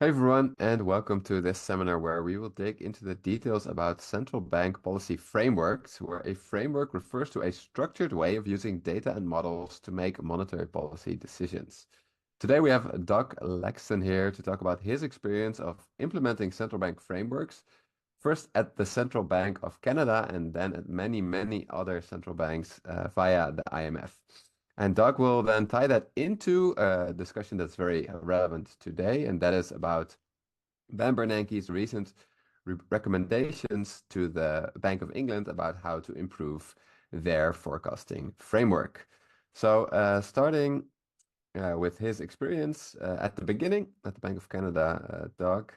Hey everyone, and welcome to this seminar where we will dig into the details about central bank policy frameworks, where a framework refers to a structured way of using data and models to make monetary policy decisions. Today we have Doug Lexton here to talk about his experience of implementing central bank frameworks, first at the Central Bank of Canada and then at many, many other central banks via the IMF. And Doug will then tie that into a discussion that's very relevant today, and that is about Ben Bernanke's recent recommendations to the Bank of England about how to improve their forecasting framework. So, starting with his experience at the beginning at the Bank of Canada, Doug,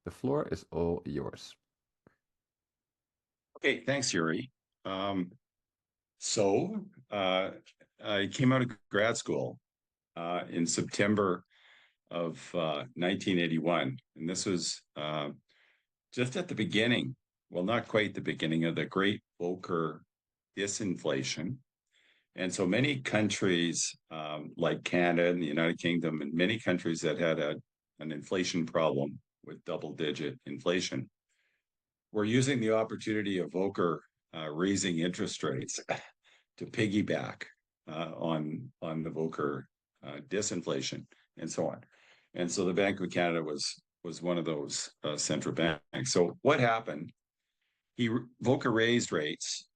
the floor is all yours. Okay, thanks, Yuri. So I came out of grad school in September of 1981, and this was just at the beginning, well, not quite the beginning of the Great Volcker disinflation. And so many countries like Canada and the United Kingdom and many countries that had an inflation problem with double-digit inflation were using the opportunity of Volcker raising interest rates to piggyback on the Volcker disinflation and so on. And so the Bank of Canada was one of those central banks. So what happened? Volcker raised rates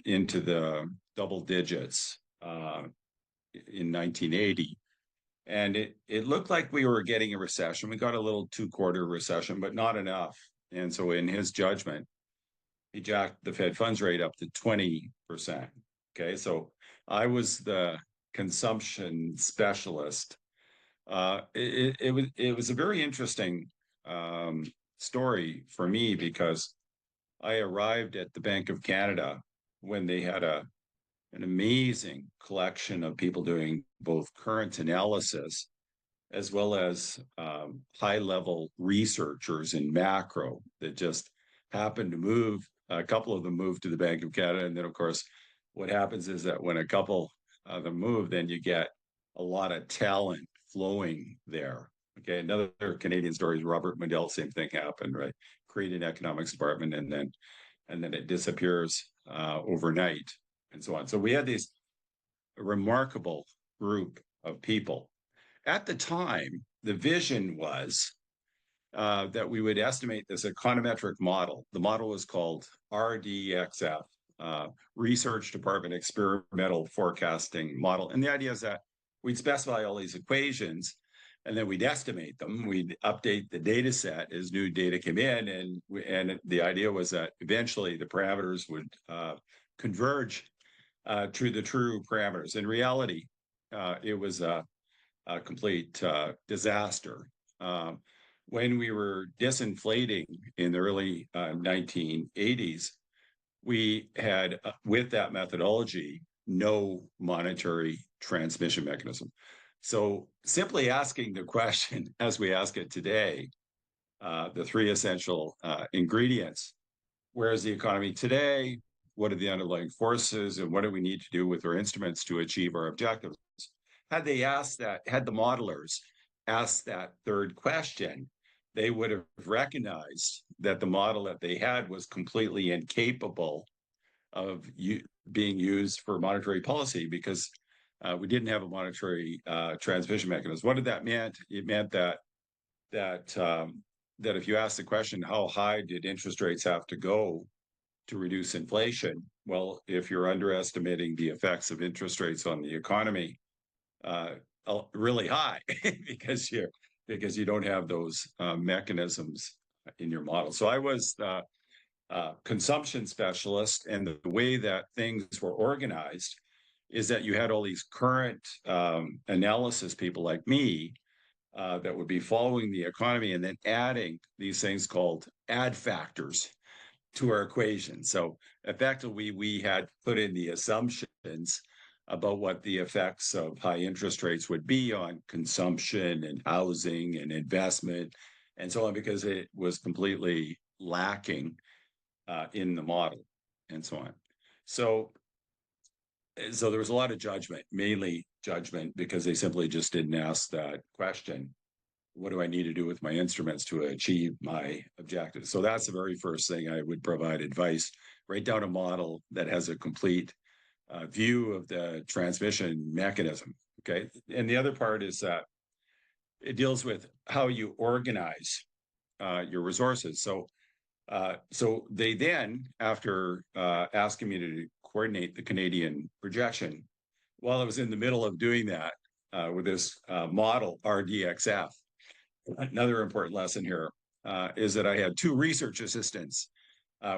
into the double digits in 1980. And it looked like we were getting a recession. We got a little two-quarter recession, but not enough. And so in his judgment, he jacked the Fed funds rate up to 20%. Okay, so I was the consumption specialist. It was a very interesting story for me because I arrived at the Bank of Canada when they had an amazing collection of people doing both current analysis as well as high-level researchers in macro that just happened to move. A couple of them moved to the Bank of Canada, and then, of course, what happens is that when a couple of them move, then you get a lot of talent flowing there. Okay, another Canadian story is Robert Mundell. Same thing happened, right? Create an economics department, and then it disappears overnight, and so on. So we had this remarkable group of people. At the time, the vision was that we would estimate this econometric model. The model was called RDXF, Research Department Experimental Forecasting Model. And the idea is that we'd specify all these equations and then we'd estimate them. We'd update the data set as new data came in. And the idea was that eventually the parameters would converge to the true parameters. In reality, it was a complete disaster. When we were disinflating in the early 1980s, we had, with that methodology, no monetary transmission mechanism. So simply asking the question, as we ask it today, the three essential ingredients, where is the economy today? What are the underlying forces? And what do we need to do with our instruments to achieve our objectives? Had they asked that, had the modelers asked that third question, they would have recognized that the model that they had was completely incapable of being used for monetary policy because we didn't have a monetary transmission mechanism. What did that mean? It meant that if you ask the question, how high did interest rates have to go to reduce inflation? Well, if you're underestimating the effects of interest rates on the economy, really high because you don't have those mechanisms in your model. So I was the consumption specialist, and the way that things were organized is that you had all these current analysis people like me that would be following the economy and then adding these things called add factors to our equation. So effectively, we had put in the assumptions about what the effects of high interest rates would be on consumption and housing and investment and so on, because it was completely lacking in the model and so on. So there was a lot of judgment, mainly judgment, because they simply just didn't ask that question. what do I need to do with my instruments to achieve my objectives? So that's the very first thing I would provide advice. Write down a model that has a complete view of the transmission mechanism. Okay. And the other part is that it deals with how you organize your resources. So they then, after asking me to coordinate the Canadian projection, while I was in the middle of doing that with this model RDXF, another important lesson here is that I had two research assistants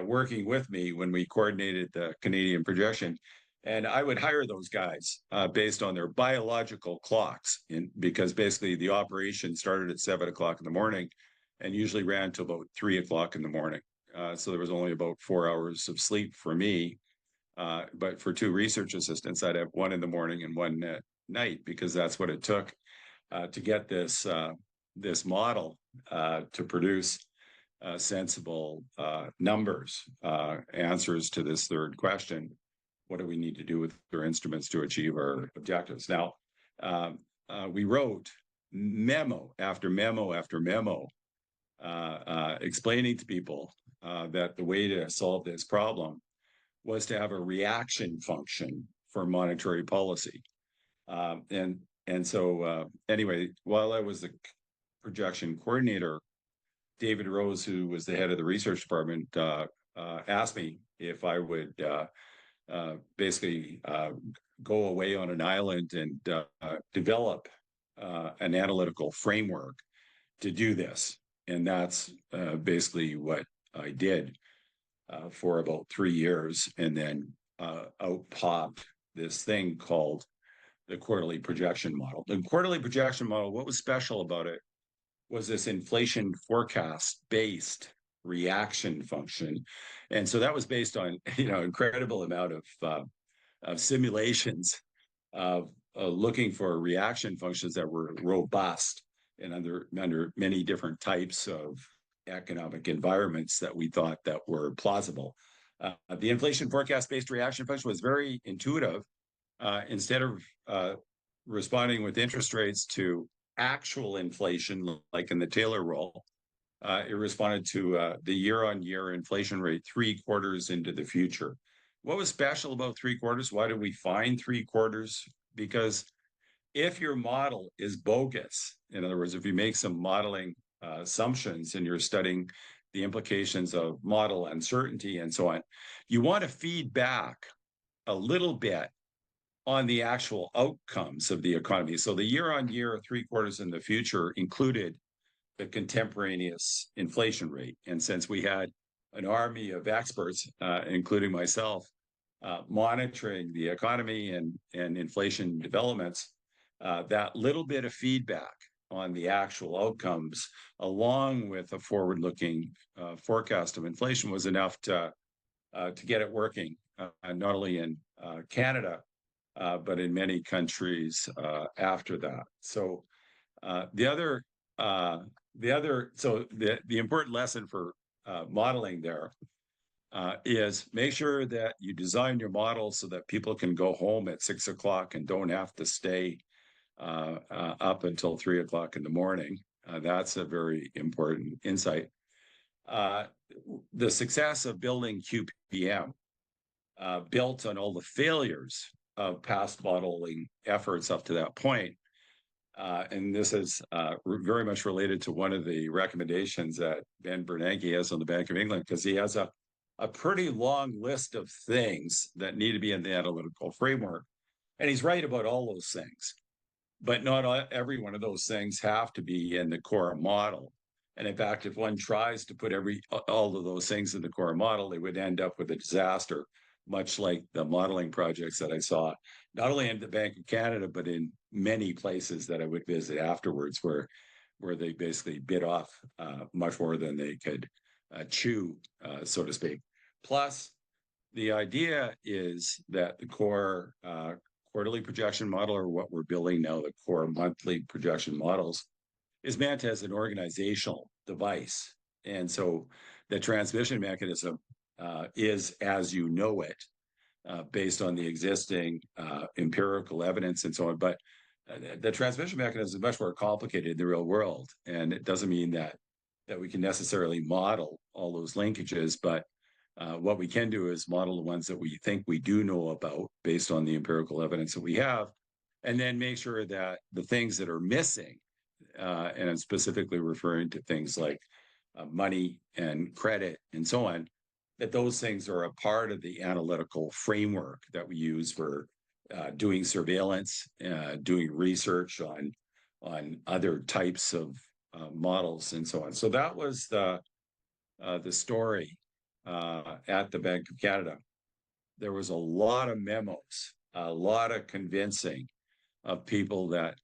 working with me when we coordinated the Canadian projection. And I would hire those guys based on their biological clocks, because basically the operation started at 7 o'clock in the morning and usually ran to about 3 o'clock in the morning. So there was only about 4 hours of sleep for me. But for two research assistants, I'd have one in the morning and one at night, because that's what it took to get this model to produce sensible numbers, answers to this third question. What do we need to do with our instruments to achieve our objectives? Now, we wrote memo after memo after memo explaining to people that the way to solve this problem was to have a reaction function for monetary policy. And so anyway, while I was the projection coordinator, David Rose, who was the head of the research department, asked me if I would basically go away on an island and develop an analytical framework to do this. And that's basically what I did for about 3 years. And then out popped this thing called the quarterly projection model. The quarterly projection model, what was special about it was this inflation forecast based reaction function. And so that was based on, incredible amount of simulations of looking for reaction functions that were robust and under many different types of economic environments that we thought that were plausible. The inflation forecast based reaction function was very intuitive. Instead of responding with interest rates to actual inflation, like in the Taylor rule, it responded to the year-on-year inflation rate 3 quarters into the future. What was special about 3 quarters? Why did we find 3 quarters? Because if your model is bogus, in other words, if you make some modeling assumptions and you're studying the implications of model uncertainty and so on, you want to feed back a little bit on the actual outcomes of the economy. So the year-on-year 3 quarters in the future included the contemporaneous inflation rate. And since we had an army of experts, including myself, monitoring the economy and inflation developments, that little bit of feedback on the actual outcomes, along with a forward-looking forecast of inflation, was enough to get it working, not only in Canada, but in many countries after that. So the important lesson for modeling there is make sure that you design your model so that people can go home at 6 o'clock and don't have to stay up until 3 o'clock in the morning. That's a very important insight. The success of building QPM built on all the failures of past modeling efforts up to that point. And this is very much related to one of the recommendations that Ben Bernanke has on the Bank of England, because he has a pretty long list of things that need to be in the analytical framework. And he's right about all those things. But not every one of those things have to be in the core model. And in fact, if one tries to put all of those things in the core model, they would end up with a disaster, much like the modeling projects that I saw, not only in the Bank of Canada, but in many places that I would visit afterwards, where they basically bit off much more than they could chew, so to speak. Plus, the idea is that the core quarterly projection model, or what we're building now, the core monthly projection models, is meant as an organizational device. And so the transmission mechanism is as you know it, based on the existing empirical evidence and so on. But the transmission mechanism is much more complicated in the real world, and it doesn't mean that we can necessarily model all those linkages, but what we can do is model the ones that we think we do know about based on the empirical evidence that we have, and then make sure that the things that are missing, and I'm specifically referring to things like money and credit and so on, that those things are a part of the analytical framework that we use for doing surveillance, doing research on other types of models and so on. So that was the story at the Bank of Canada. There was a lot of memos, a lot of convincing of people that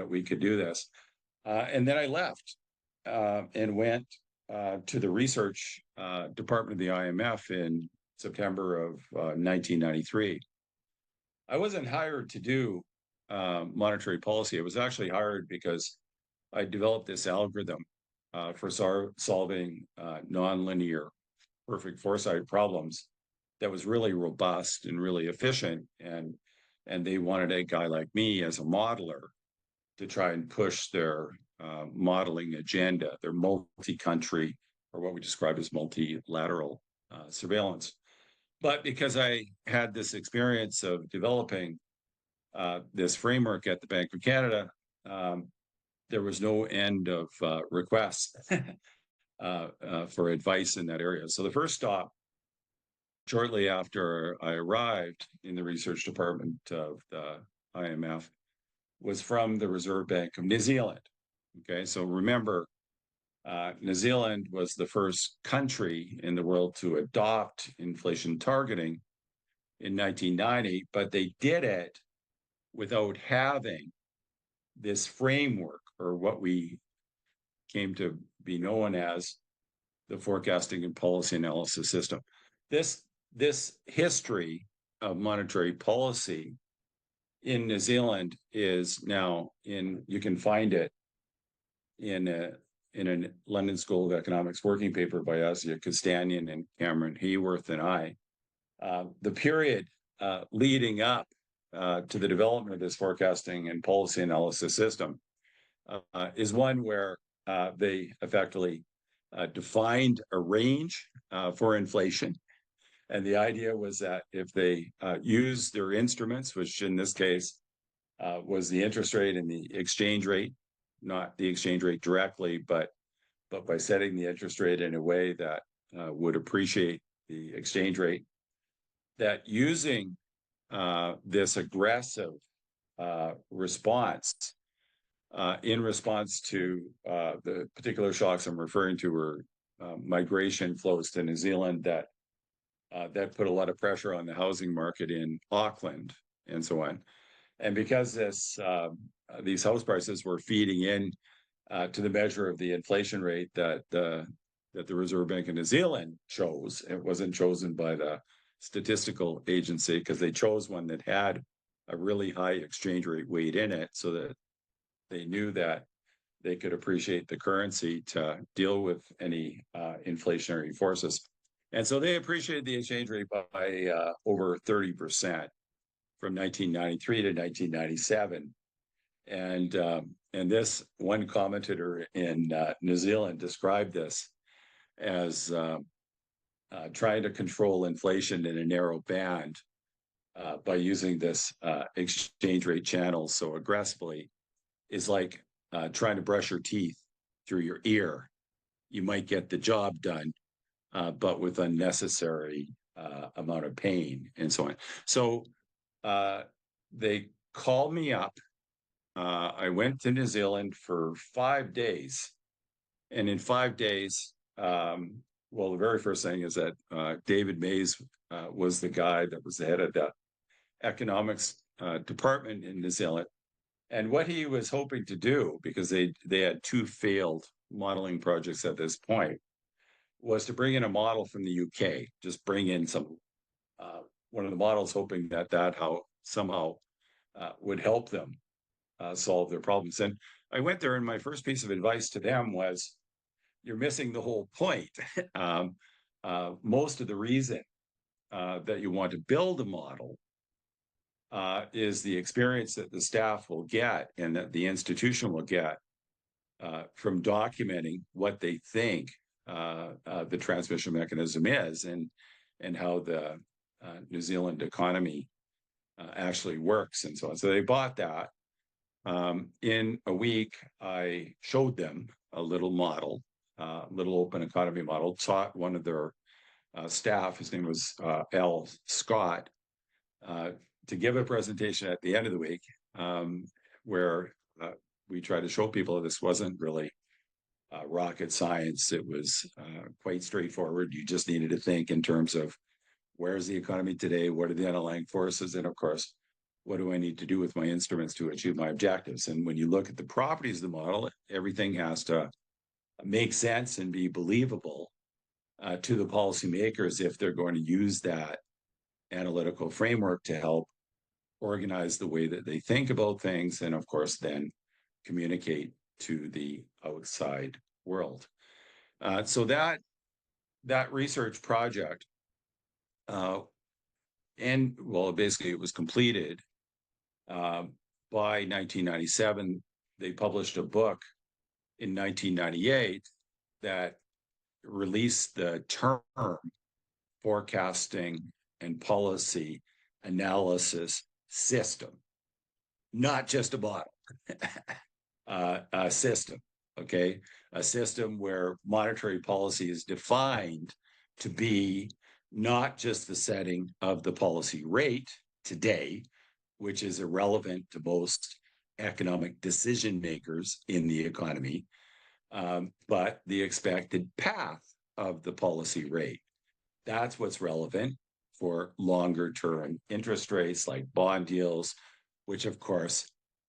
we could do this. And then I left and went to the research department of the IMF in September of 1993. I wasn't hired to do monetary policy. I was actually hired because I developed this algorithm for solving nonlinear perfect foresight problems that was really robust and really efficient. And they wanted a guy like me as a modeler to try and push their modeling agenda, their multi-country, or what we describe as multilateral surveillance. But because I had this experience of developing this framework at the Bank of Canada, there was no end of requests for advice in that area. So the first stop, shortly after I arrived in the research department of the IMF, was from the Reserve Bank of New Zealand. Okay, so remember, New Zealand was the first country in the world to adopt inflation targeting in 1990, but they did it without having this framework, or what we came to be known as the forecasting and policy analysis system. This history of monetary policy in New Zealand is now you can find it in a London School of Economics working paper by Asyakostanyan and Cameron Hayworth and I. The period leading up to the development of this forecasting and policy analysis system is one where they effectively defined a range for inflation. And the idea was that if they use their instruments, which in this case was the interest rate and the exchange rate, not the exchange rate directly, but by setting the interest rate in a way that would appreciate the exchange rate, that using this aggressive response in response to the particular shocks I'm referring to were migration flows to New Zealand that put a lot of pressure on the housing market in Auckland and so on. And because these house prices were feeding in to the measure of the inflation rate that the Reserve Bank of New Zealand chose, it wasn't chosen by the statistical agency because they chose one that had a really high exchange rate weight in it, so that they knew that they could appreciate the currency to deal with any inflationary forces. And so they appreciated the exchange rate by over 30% from 1993 to 1997. And this one commentator in New Zealand described this as trying to control inflation in a narrow band by using this exchange rate channel so aggressively is like trying to brush your teeth through your ear. You might get the job done, but with unnecessary amount of pain and so on. So they called me up. I went to New Zealand for 5 days. And in 5 days, well, the very first thing is that David Mays was the guy that was the head of the economics department in New Zealand. And what he was hoping to do, because they had 2 failed modeling projects at this point, was to bring in a model from the UK, just bring in one of the models, hoping that somehow would help them solve their problems. And I went there, and my first piece of advice to them was, you're missing the whole point. Most of the reason that you want to build a model is the experience that the staff will get and that the institution will get from documenting what they think the transmission mechanism is and how the New Zealand economy actually works and so on. So they bought that. In a week, I showed them a little model, little open economy model, taught one of their staff, his name was L. Scott, to give a presentation at the end of the week where we tried to show people this wasn't really rocket science. It was quite straightforward. You just needed to think in terms of where's the economy today? What are the underlying forces? And of course, what do I need to do with my instruments to achieve my objectives? And when you look at the properties of the model, everything has to make sense and be believable to the policymakers if they're going to use that analytical framework to help organize the way that they think about things, and of course, then communicate to the outside world. So that research project, and well, basically it was completed by 1997. They published a book in 1998 that released the term forecasting and policy analysis system, not just a model, a system, okay? A system where monetary policy is defined to be not just the setting of the policy rate today, which is irrelevant to most economic decision makers in the economy, but the expected path of the policy rate. That's what's relevant for longer term interest rates like bond deals, which of course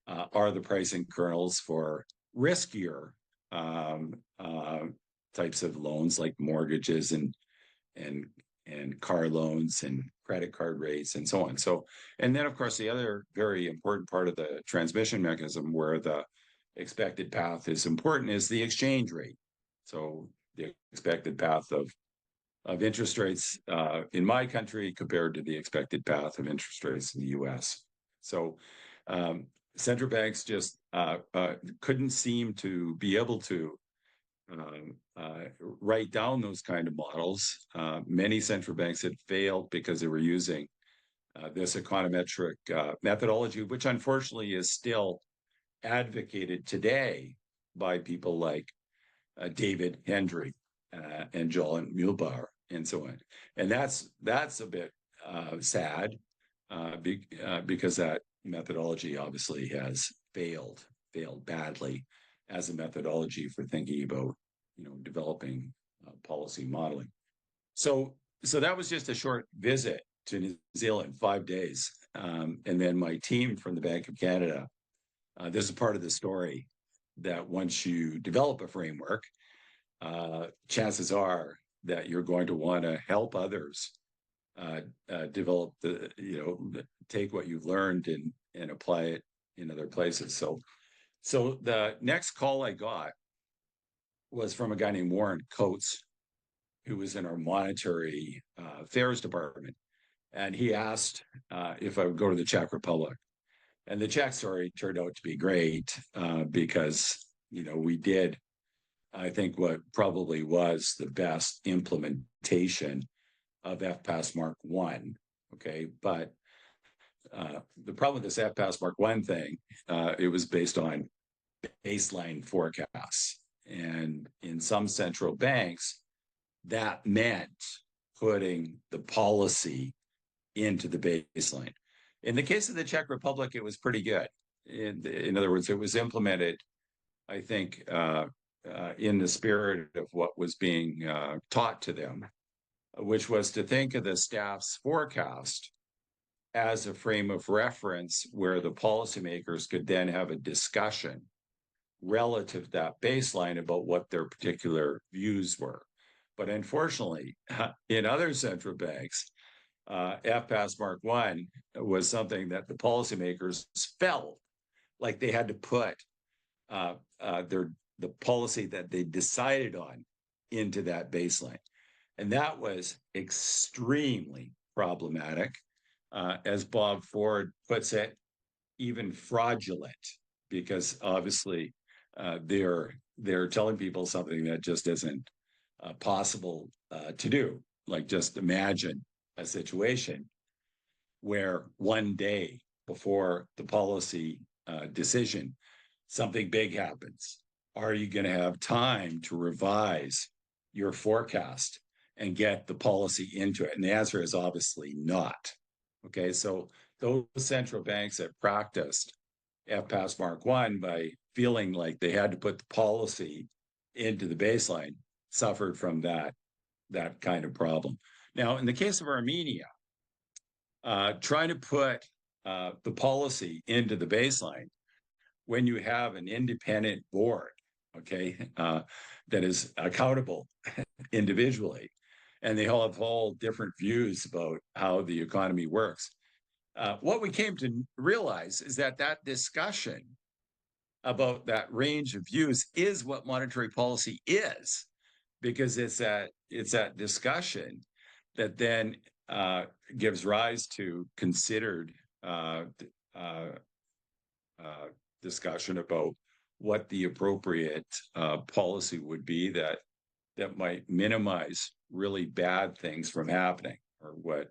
are the pricing kernels for riskier types of loans like mortgages and car loans and credit card rates and so on. So, and then of course the other very important part of the transmission mechanism where the expected path is important is the exchange rate. So the expected path of interest rates in my country compared to the expected path of interest rates in the US. So central banks just couldn't seem to be able to write down those kind of models. Many central banks had failed because they were using this econometric methodology, which unfortunately is still advocated today by people like David Hendry and John Muhlbauer and so on. And that's a bit sad because that methodology obviously has failed badly as a methodology for thinking about, developing policy modeling. So that was just a short visit to New Zealand, 5 days. And then my team from the Bank of Canada, there's a part of the story that once you develop a framework, chances are that you're going to want to help others develop take what you've learned and apply it in other places. So the next call I got was from a guy named Warren Coates, who was in our monetary affairs department. And he asked if I would go to the Czech Republic. And the Czech story turned out to be great because, we did, I think, what probably was the best implementation of FPAS Mark 1. Okay. But the problem with this FPAS Mark 1 thing, it was based on baseline forecasts. And in some central banks, that meant putting the policy into the baseline. In the case of the Czech Republic, it was pretty good. In other words, it was implemented, I think, in the spirit of what was being taught to them, which was to think of the staff's forecast as a frame of reference where the policymakers could then have a discussion relative to that baseline about what their particular views were. But unfortunately, in other central banks, FPAS Mark 1 was something that the policymakers felt like they had to put the policy that they decided on into that baseline. And that was extremely problematic as Bob Ford puts it, even fraudulent, because obviously they're telling people something that just isn't possible to do. Like, just imagine a situation where one day before the policy decision, something big happens. Are you going to have time to revise your forecast and get the policy into it? And the answer is obviously not. Okay, so those central banks that practiced FPAS Mark 1 by feeling like they had to put the policy into the baseline suffered from that kind of problem. Now, in the case of Armenia, trying to put the policy into the baseline when you have an independent board, okay, that is accountable individually, and they all have all different views about how the economy works. What we came to realize is that discussion about that range of views is what monetary policy is, because it's that discussion that then gives rise to considered discussion about what the appropriate policy would be that might minimize really bad things from happening, or what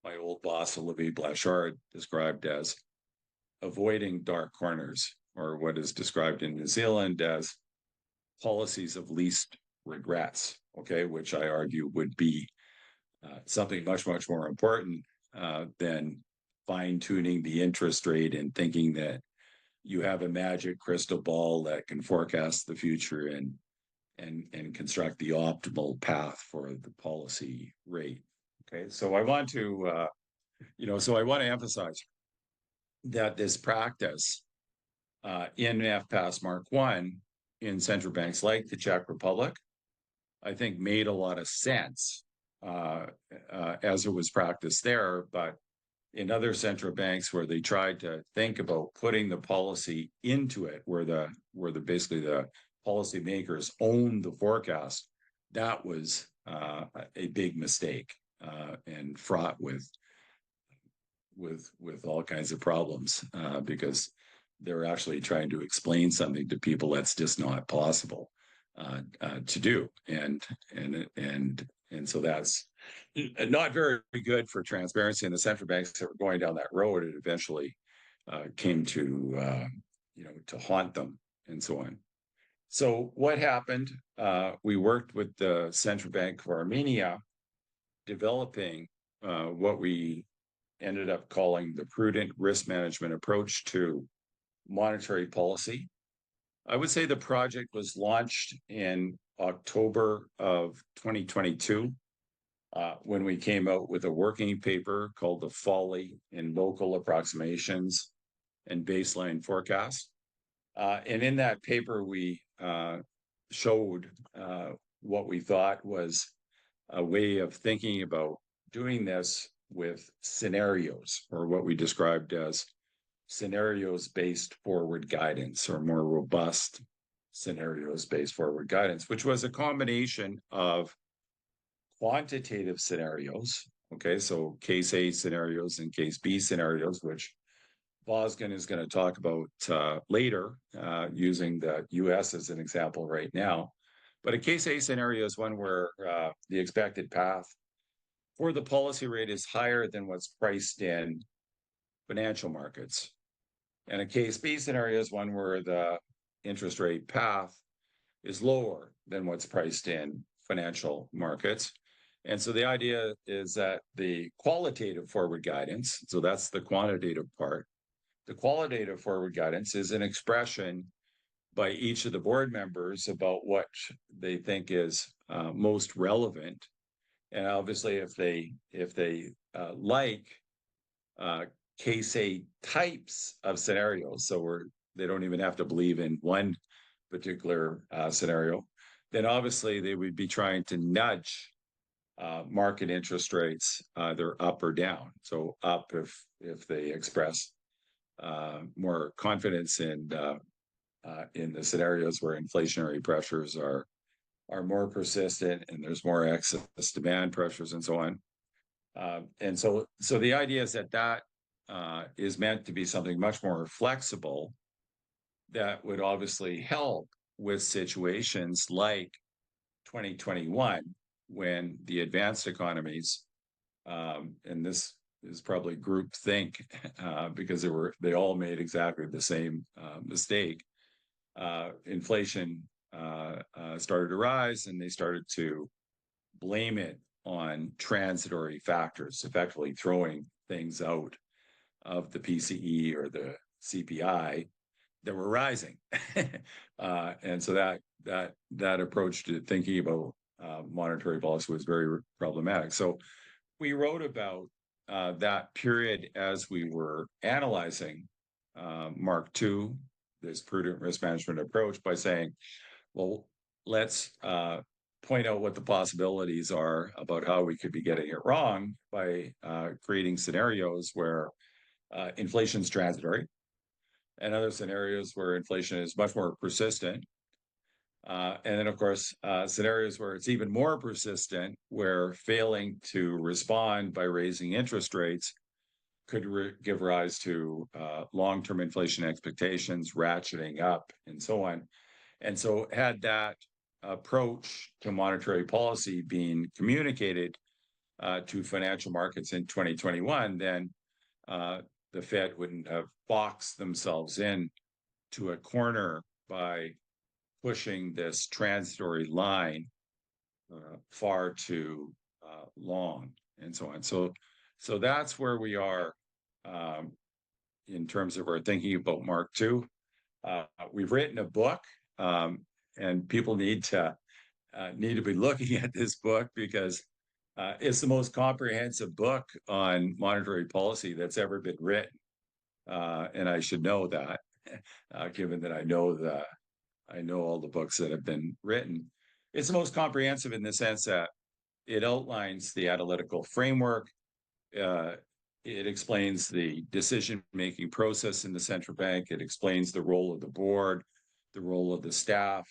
my old boss Olivier Blanchard described as avoiding dark corners, or what is described in New Zealand as policies of least regrets, okay, which I argue would be something much, much more important than fine-tuning the interest rate and thinking that you have a magic crystal ball that can forecast the future and construct the optimal path for the policy rate. Okay, so I want to, emphasize that this practice in FPAS Mark 1 in central banks like the Czech Republic, I think made a lot of sense as it was practiced there, but in other central banks where they tried to think about putting the policy into it, where basically the policymakers own the forecast, that was a big mistake and fraught with all kinds of problems because they're actually trying to explain something to people that's just not possible to do, and so that's not very good for transparency. And the central banks that were going down that road, it eventually came to to haunt them and so on. So what happened? We worked with the Central Bank of Armenia, developing what we ended up calling the Prudent Risk Management approach to monetary policy. I would say the project was launched in October of 2022 when we came out with a working paper called The Folly in Local Approximations and Baseline Forecast. And in that paper, we showed what we thought was a way of thinking about doing this with scenarios, or what we described as scenarios-based forward guidance, or more robust scenarios-based forward guidance, which was a combination of quantitative scenarios, okay, so case A scenarios and case B scenarios, which Bosgan is going to talk about later, using the US as an example right now. But a case A scenario is one where the expected path for the policy rate is higher than what's priced in financial markets. And a case B scenario is one where the interest rate path is lower than what's priced in financial markets. And so the idea is that the qualitative forward guidance, so that's the quantitative part, the qualitative forward guidance is an expression by each of the board members about what they think is most relevant. And obviously, if they like case A types of scenarios, so they don't even have to believe in one particular scenario, then obviously they would be trying to nudge market interest rates either up or down. So up if they express more confidence in the scenarios where inflationary pressures are more persistent and there's more excess demand pressures and so on. And so the idea is that is meant to be something much more flexible that would obviously help with situations like 2021, when the advanced economies, and this is probably groupthink, because they all made exactly the same mistake. Inflation started to rise, and they started to blame it on transitory factors, effectively throwing things out of the PCE or the CPI that were rising. And so that approach to thinking about monetary policy was very problematic. So we wrote about that period as we were analyzing Mark II, this prudent risk management approach, by saying, well, let's point out what the possibilities are about how we could be getting it wrong by creating scenarios where inflation's transitory, and other scenarios where inflation is much more persistent. And then, of course, scenarios where it's even more persistent, where failing to respond by raising interest rates could give rise to long-term inflation expectations, ratcheting up, and so on. And so had that approach to monetary policy being communicated to financial markets in 2021, then the Fed wouldn't have boxed themselves in to a corner by pushing this transitory line far too long, and so on. So that's where we are in terms of our thinking about Mark II. We've written a book, and people need to be looking at this book, because it's the most comprehensive book on monetary policy that's ever been written. And I should know that, given that I know all the books that have been written. It's the most comprehensive in the sense that it outlines the analytical framework. It explains the decision-making process in the central bank. It explains the role of the board, the role of the staff.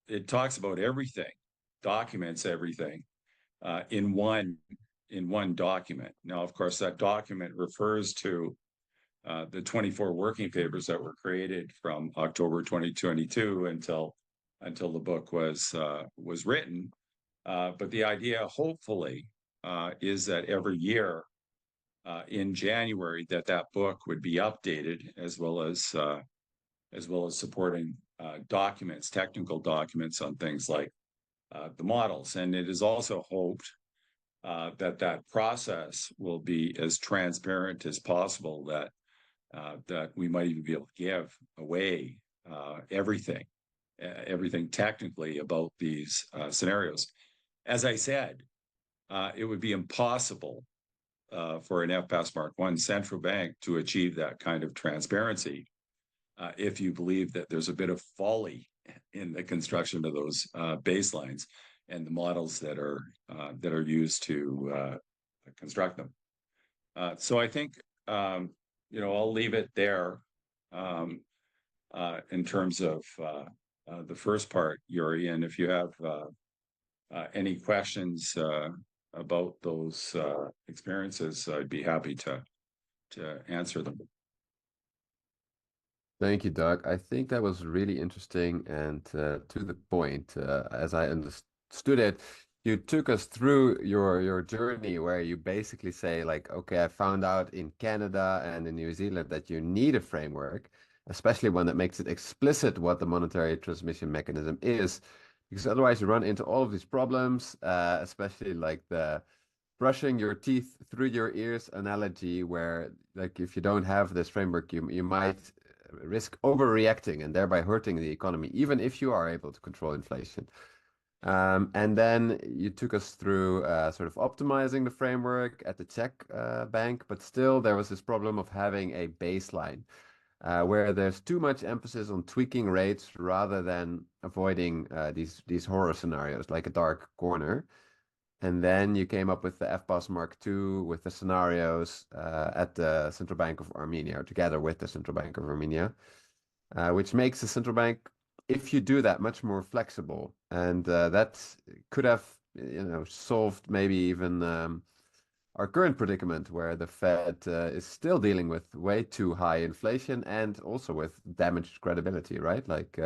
It talks about everything, documents everything in one document. Now, of course, that document refers to the 24 working papers that were created from October 2022 until the book was written. But the idea, hopefully, is that every year in January that book would be updated, as well as supporting documents, technical documents on things like the models. And it is also hoped that process will be as transparent as possible, that we might even be able to give away everything technically about these scenarios. As I said, it would be impossible for an FPAS Mark I central bank to achieve that kind of transparency if you believe that there's a bit of folly in the construction of those baselines and the models that are used to construct them. So I think I'll leave it there in terms of the first part, Yuri. And if you have any questions about those experiences, I'd be happy to answer them. Thank you, Doug. I think that was really interesting and to the point. As I understood it, you took us through your journey, where you basically say, like, okay, I found out in Canada and in New Zealand that you need a framework, especially one that makes it explicit what the monetary transmission mechanism is, because otherwise you run into all of these problems, especially like the brushing your teeth through your ears analogy, where, like, if you don't have this framework, you might risk overreacting and thereby hurting the economy, even if you are able to control inflation. And then you took us through sort of optimizing the framework at the Czech bank, but still there was this problem of having a baseline where there's too much emphasis on tweaking rates rather than avoiding these horror scenarios like a dark corner. And then you came up with the FPAS Mark II with the scenarios at the Central Bank of Armenia, or together with the Central Bank of Armenia, which makes the central bank, if you do that, much more flexible. And that could have, solved maybe even our current predicament, where the Fed is still dealing with way too high inflation and also with damaged credibility, right? Like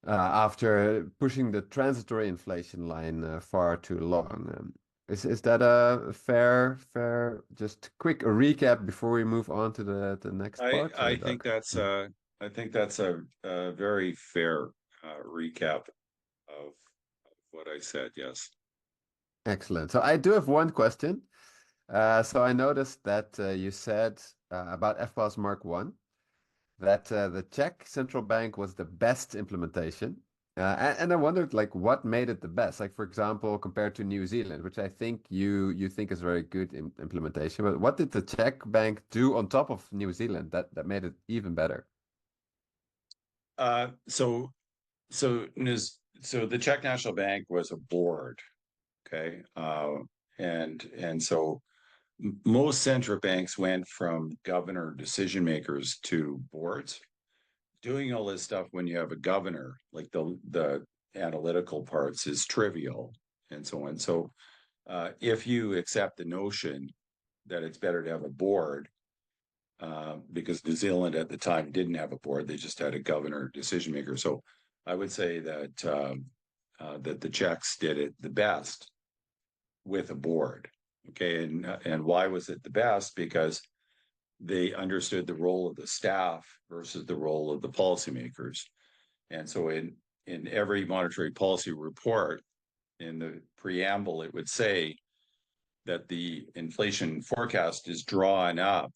after pushing the transitory inflation line far too long. Is that a fair just quick recap before we move on to the next part, I think Doug? that's a very fair recap of what I said. Yes. Excellent. So I do have one question. So I noticed that you said about FPAS Mark 1 that the Czech central bank was the best implementation. And I wondered like what made it the best? Like for example, compared to New Zealand, which I think you think is very good implementation. But what did the Czech bank do on top of New Zealand that made it even better? Uh, so so so the Czech National Bank was a board. Okay. And so most central banks went from governor decision makers to boards. Doing all this stuff when you have a governor, like the analytical parts, is trivial and so on. So if you accept the notion that it's better to have a board, because New Zealand at the time didn't have a board, they just had a governor decision maker. So I would say that that the Czechs did it the best with a board. Okay, and why was it the best? Because they understood the role of the staff versus the role of the policymakers. And so in every monetary policy report, in the preamble, it would say that the inflation forecast is drawn up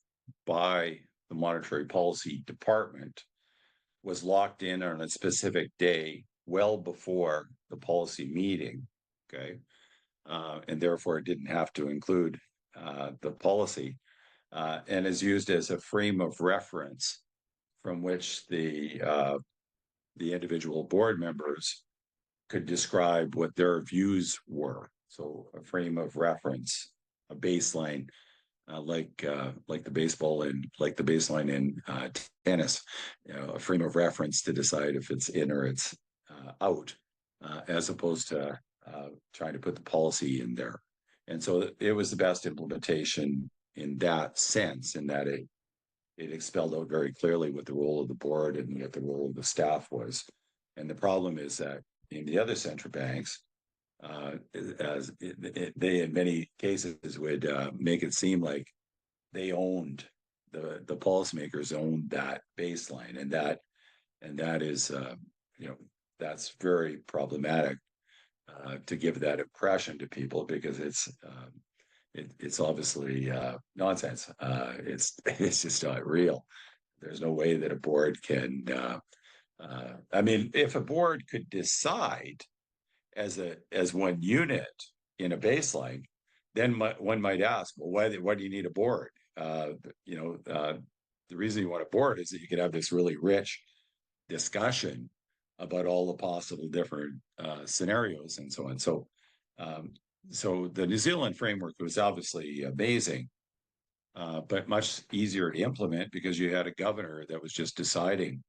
by the monetary policy department, was locked in on a specific day well before the policy meeting. Okay. And therefore it didn't have to include the policy, and is used as a frame of reference from which the individual board members could describe what their views were. So a frame of reference, a baseline, like the baseball and like the baseline in tennis, a frame of reference to decide if it's in or it's out, as opposed to trying to put the policy in there. And so it was the best implementation in that sense, in that it expelled out very clearly what the role of the board and what the role of the staff was. And the problem is that in the other central banks, they in many cases would make it seem like they owned the policymakers owned that baseline, and that is that's very problematic to give that impression to people, because it's obviously nonsense. It's just not real. There's no way that a board can. I mean, if a board could decide as one unit in a baseline, then one might ask, well, why do you need a board? The reason you want a board is that you can have this really rich discussion about all the possible different scenarios and so on. So the New Zealand framework was obviously amazing, but much easier to implement because you had a governor that was just deciding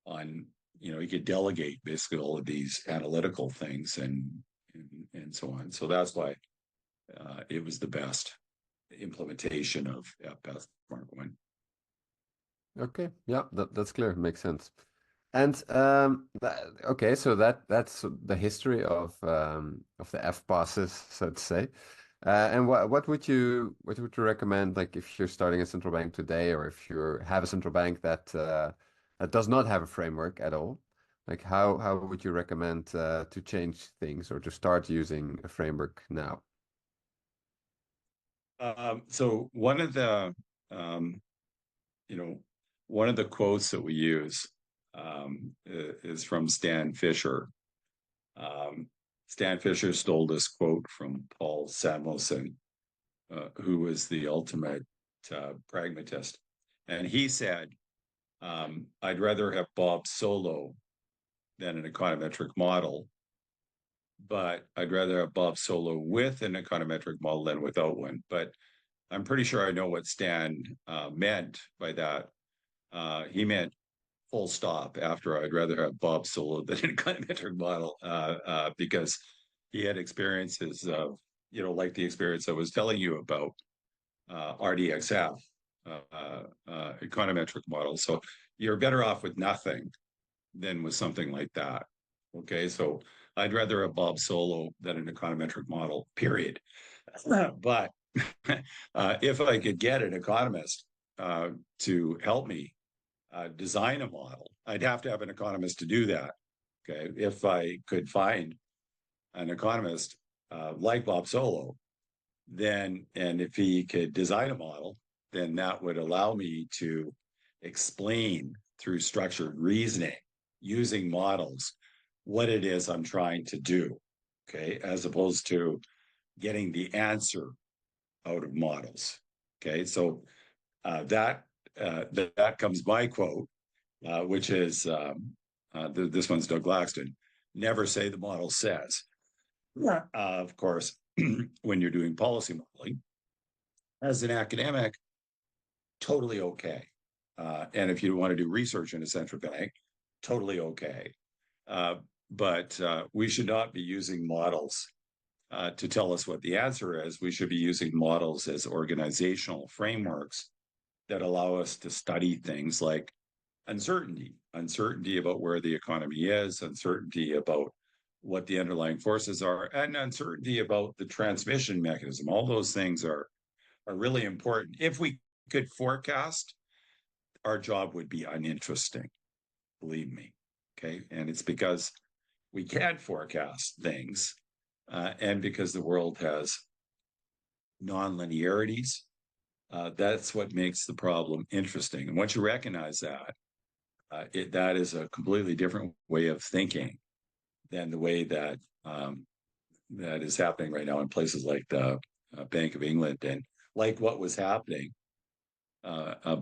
on, you could delegate basically all of these analytical things and so on. So that's why it was the best implementation of FPAS Mark 1. Okay, yeah, that's clear. Makes sense. And okay, so that's the history of the F passes, so to say. And what would you recommend, like if you're starting a central bank today, or if you have a central bank that does not have a framework at all? Like how would you recommend to change things or to start using a framework now? So um, one of the quotes that we use is from Stan Fisher. Stan Fisher stole this quote from Paul Samuelson, who was the ultimate pragmatist. And he said, I'd rather have Bob Solo than an econometric model, but I'd rather have Bob Solo with an econometric model than without one. But I'm pretty sure I know what Stan meant by that. He meant full stop after I'd rather have Bob Solo than an econometric model, because he had experiences of like the experience I was telling you about, RDXF, econometric model. So you're better off with nothing than with something like that. Okay, so I'd rather a Bob Solo than an econometric model, period. But if I could get an economist to help me design a model, I'd have to have an economist to do that. Okay, if I could find an economist like Bob Solo, then, and if he could design a model, then that would allow me to explain through structured reasoning using models what it is I'm trying to do. Okay, as opposed to getting the answer out of models. Okay, so that comes my quote, which is this one's Doug Laxton. Never say the model says. Of course, when you're doing policy modeling, as an academic, totally okay. And if you want to do research in a central bank, totally okay. But we should not be using models to tell us what the answer is. We should be using models as organizational frameworks that allow us to study things like uncertainty about where the economy is, uncertainty about what the underlying forces are, and uncertainty about the transmission mechanism. All those things are really important. If we could forecast, our job would be uninteresting, believe me. Okay, and it's because we can't forecast things, and because the world has non-linearities. That's what makes the problem interesting. And once you recognize that, that is a completely different way of thinking than the way that that is happening right now in places like the Bank of England, and like what was happening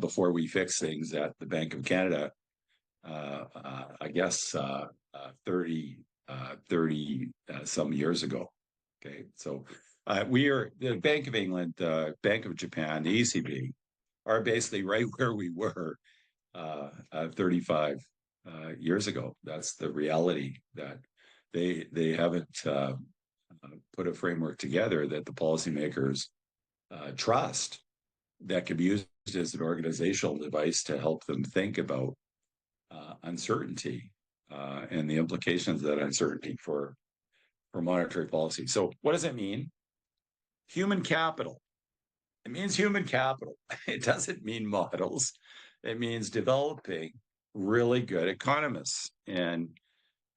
before we fixed things at the Bank of Canada. I guess 30 some years ago. Okay, so we are the Bank of England, Bank of Japan, the ECB are basically right where we were 35 years ago. That's the reality, that they haven't put a framework together that the policymakers trust, that can be used as an organizational device to help them think about uncertainty and the implications of that uncertainty for monetary policy. So what does it mean? Human capital. It means human capital. It doesn't mean models. It means developing really good economists, and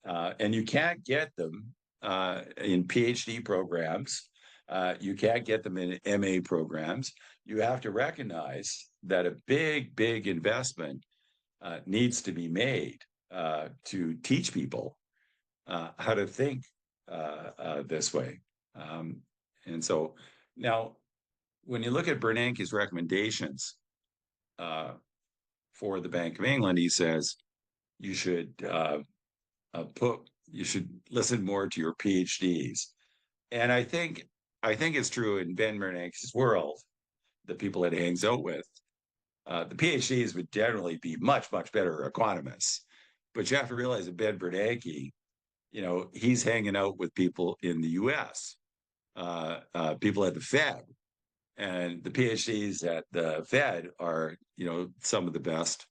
you can't get them in PhD programs. You can't get them in MA programs. You have to recognize that a big investment needs to be made to teach people how to think this way. And so now, when you look at Bernanke's recommendations for the Bank of England, he says you should you should listen more to your PhDs. And I think it's true in Ben Bernanke's world, the people that he hangs out with. The PhDs would generally be much better economists. But you have to realize that Ben Bernanke, he's hanging out with people in the US, people at the Fed. And the PhDs at the Fed are, some of the best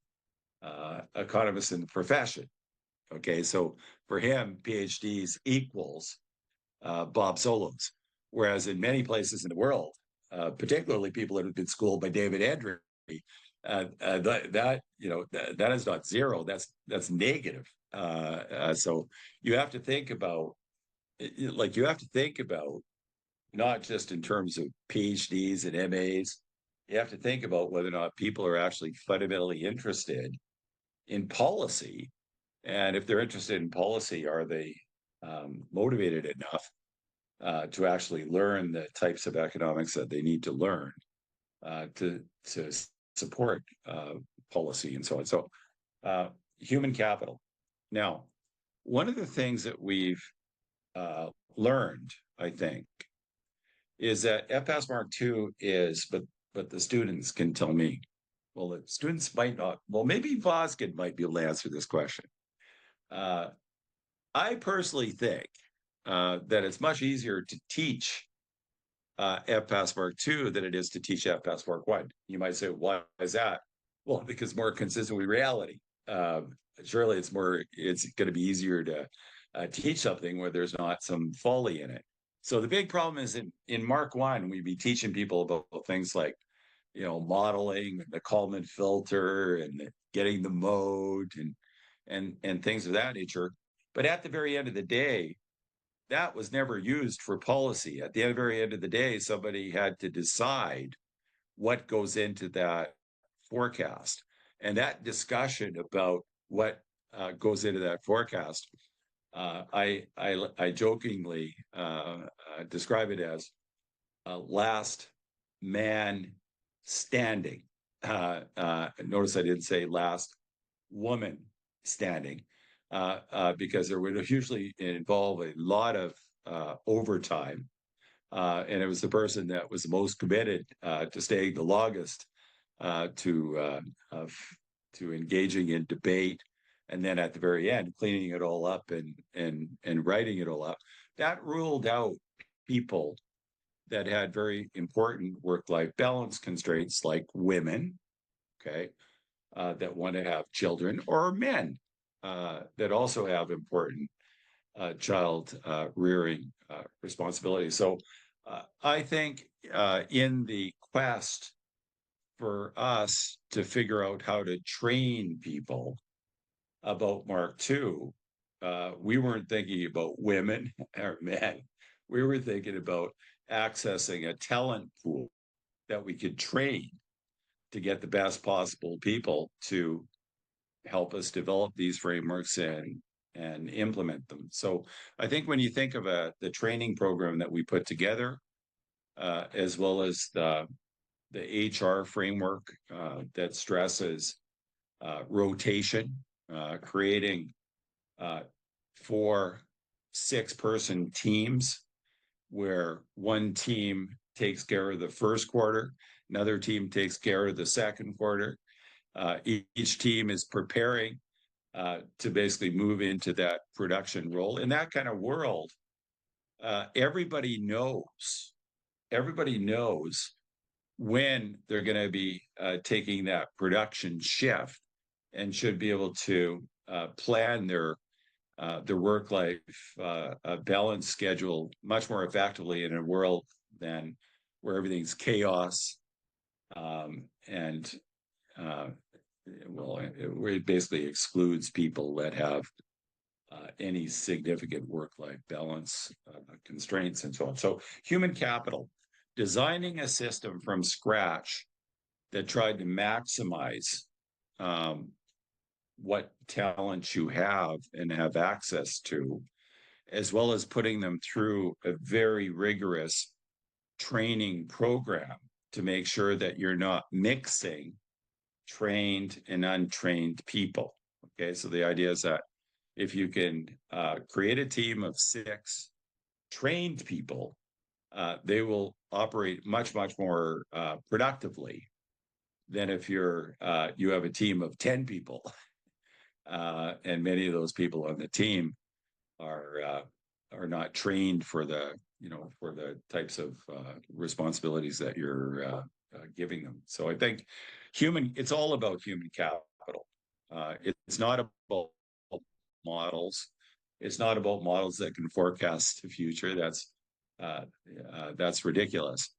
economists in the profession. Okay, so for him, PhDs equals Bob Solos. Whereas in many places in the world, particularly people that have been schooled by David Hendry, that is not zero. That's negative. So you have to think about, not just in terms of PhDs and MAs. You have to think about whether or not people are actually fundamentally interested in policy, and if they're interested in policy, are they motivated enough to actually learn the types of economics that they need to learn to support policy and so on. So human capital. Now, one of the things that we've learned, I think, is that FPAS Mark II is, but the students can tell me, well, the students might not, well, maybe Voskin might be able to answer this question. I personally think that it's much easier to teach FPAS Mark II than it is to teach FPAS Mark I. You might say, why is that? Well, because more consistent with reality. Surely it's going to be easier to teach something where there's not some folly in it. So the big problem is in Mark I, we'd be teaching people about things like, modeling, the Kalman filter, and getting the mode, and things of that nature. But at the very end of the day, that was never used for policy. At the very end of the day, somebody had to decide what goes into that forecast. And that discussion about what goes into that forecast, I jokingly describe it as last man standing. Notice I didn't say last woman standing, because it would usually involve a lot of overtime. And it was the person that was the most committed to staying the longest to engaging in debate, and then at the very end cleaning it all up and writing it all up. That ruled out people that had very important work-life balance constraints, like women, okay, that want to have children, or men that also have important child rearing responsibilities. So I think in the quest for us to figure out how to train people about Mark II, we weren't thinking about women or men. We were thinking about accessing a talent pool that we could train to get the best possible people to help us develop these frameworks and implement them. So I think when you think of the training program that we put together, as well as the HR framework that stresses rotation, creating 4 6-person teams where one team takes care of the first quarter, another team takes care of the second quarter. Each team is preparing to basically move into that production role. In that kind of world, everybody knows when they're going to be taking that production shift, and should be able to plan their work-life balance schedule much more effectively in a world than where everything's chaos, and it basically excludes people that have any significant work-life balance constraints and so on. So human capital, designing a system from scratch that tried to maximize what talents you have and have access to, as well as putting them through a very rigorous training program to make sure that you're not mixing trained and untrained people. Okay, so the idea is that if you can create a team of 6 trained people, they will operate much more productively than if you have a team of 10 people, and many of those people on the team are not trained for the types of responsibilities that you're giving them. So I think it's all about human capital. It's not about models. It's not about models that can forecast the future. That's ridiculous.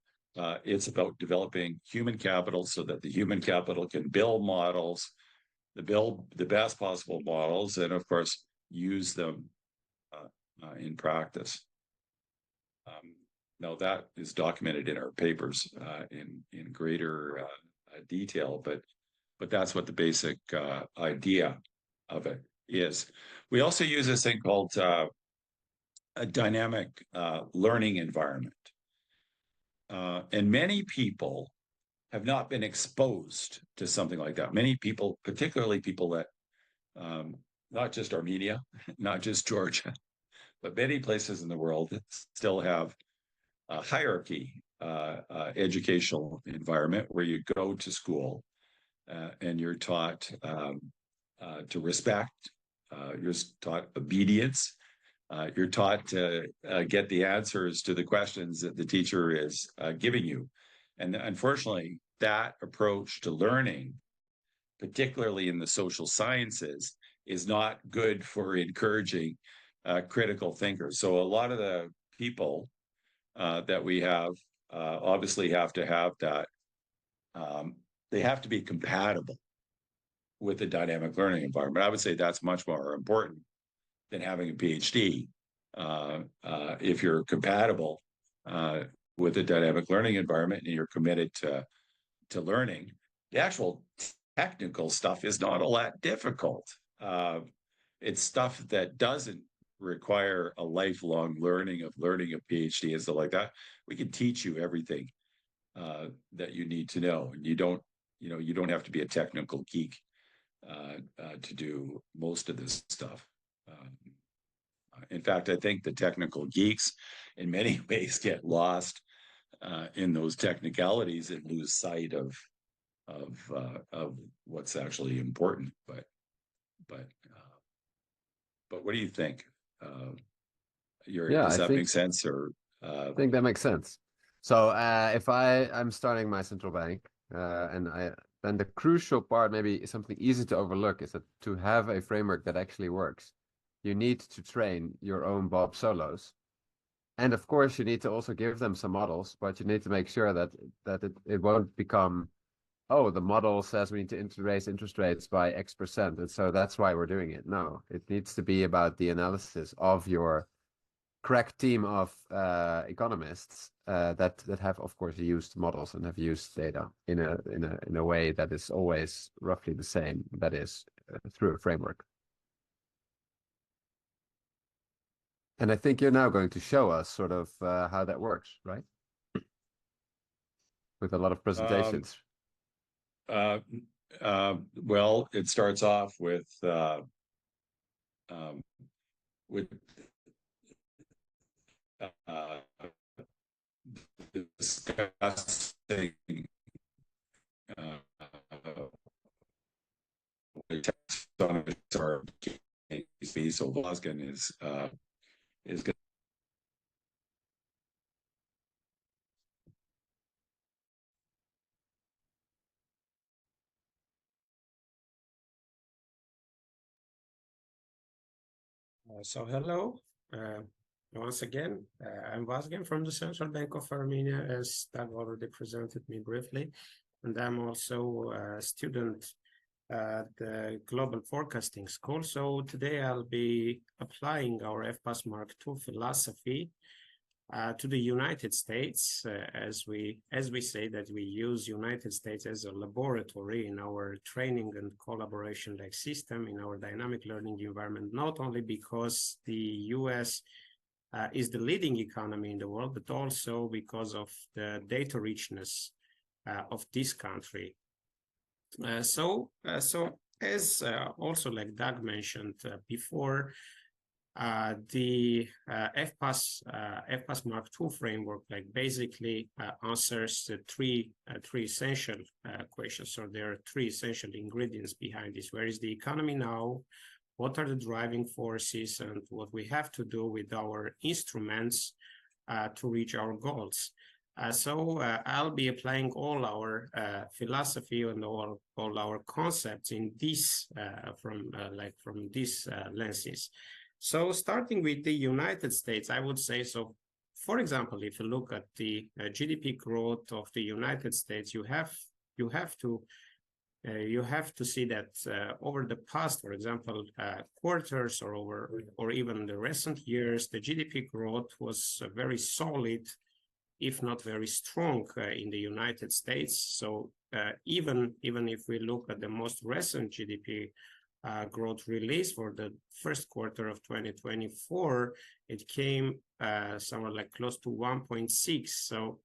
It's about developing human capital so that the human capital can build models, build the best possible models, and of course use them in practice. Now that is documented in our papers in greater detail, but that's what the basic idea of it is. We also use this thing called a dynamic learning environment. And many people have not been exposed to something like that. Many people, particularly people that, not just Armenia, not just Georgia, but many places in the world still have a hierarchy educational environment where you go to school and you're taught to respect, you're taught obedience, You're taught to get the answers to the questions that the teacher is giving you. And unfortunately, that approach to learning, particularly in the social sciences, is not good for encouraging critical thinkers. So a lot of the people that we have obviously have to have that. They have to be compatible with the dynamic learning environment. I would say that's much more important than having a PhD. If you're compatible with the dynamic learning environment and you're committed to learning, the actual technical stuff is not all that difficult. It's stuff that doesn't require a lifelong learning of learning a PhD and stuff like that. We can teach you everything that you need to know, and you don't have to be a technical geek to do most of this stuff. In fact, I think the technical geeks in many ways get lost in those technicalities and lose sight of what's actually important. But what do you think? Does that make sense? Or I think that makes sense. So if I'm starting my central bank, then the crucial part, maybe something easy to overlook, is that to have a framework that actually works, you need to train your own Bob solos. And of course, you need to also give them some models, but you need to make sure that it won't become, oh, the model says we need to raise interest rates by X%, and so that's why we're doing it. No, it needs to be about the analysis of your crack team of economists that have, of course, used models and have used data in a way that is always roughly the same. That is through a framework. And I think you're now going to show us sort of how that works, right? With a lot of presentations. Well, it starts off with discussing taxonomists are ECB. So Vosgen is good. So hello, once again, I'm Vosgen from the Central Bank of Armenia, as Doug already presented me briefly, and I'm also a student at the Global Forecasting School. So today I'll be applying our FPAS Mark II philosophy to the United States, as we say that we use United States as a laboratory in our training and collaboration like system in our dynamic learning environment, not only because the US is the leading economy in the world, but also because of the data richness of this country. So as also like Doug mentioned before, the FPAS Mark II framework like basically answers the three essential questions. So there are three essential ingredients behind this. Where is the economy now? What are the driving forces, and what we have to do with our instruments to reach our goals? So I'll be applying all our philosophy and all our concepts in this from these lenses. So starting with the United States, I would say, so for example, if you look at the GDP growth of the United States, you have to see that over the past, for example, quarters or even the recent years, the GDP growth was very solid, if not very strong, in the United States. So even if we look at the most recent GDP growth release for the first quarter of 2024, it came somewhere like close to 1.6. So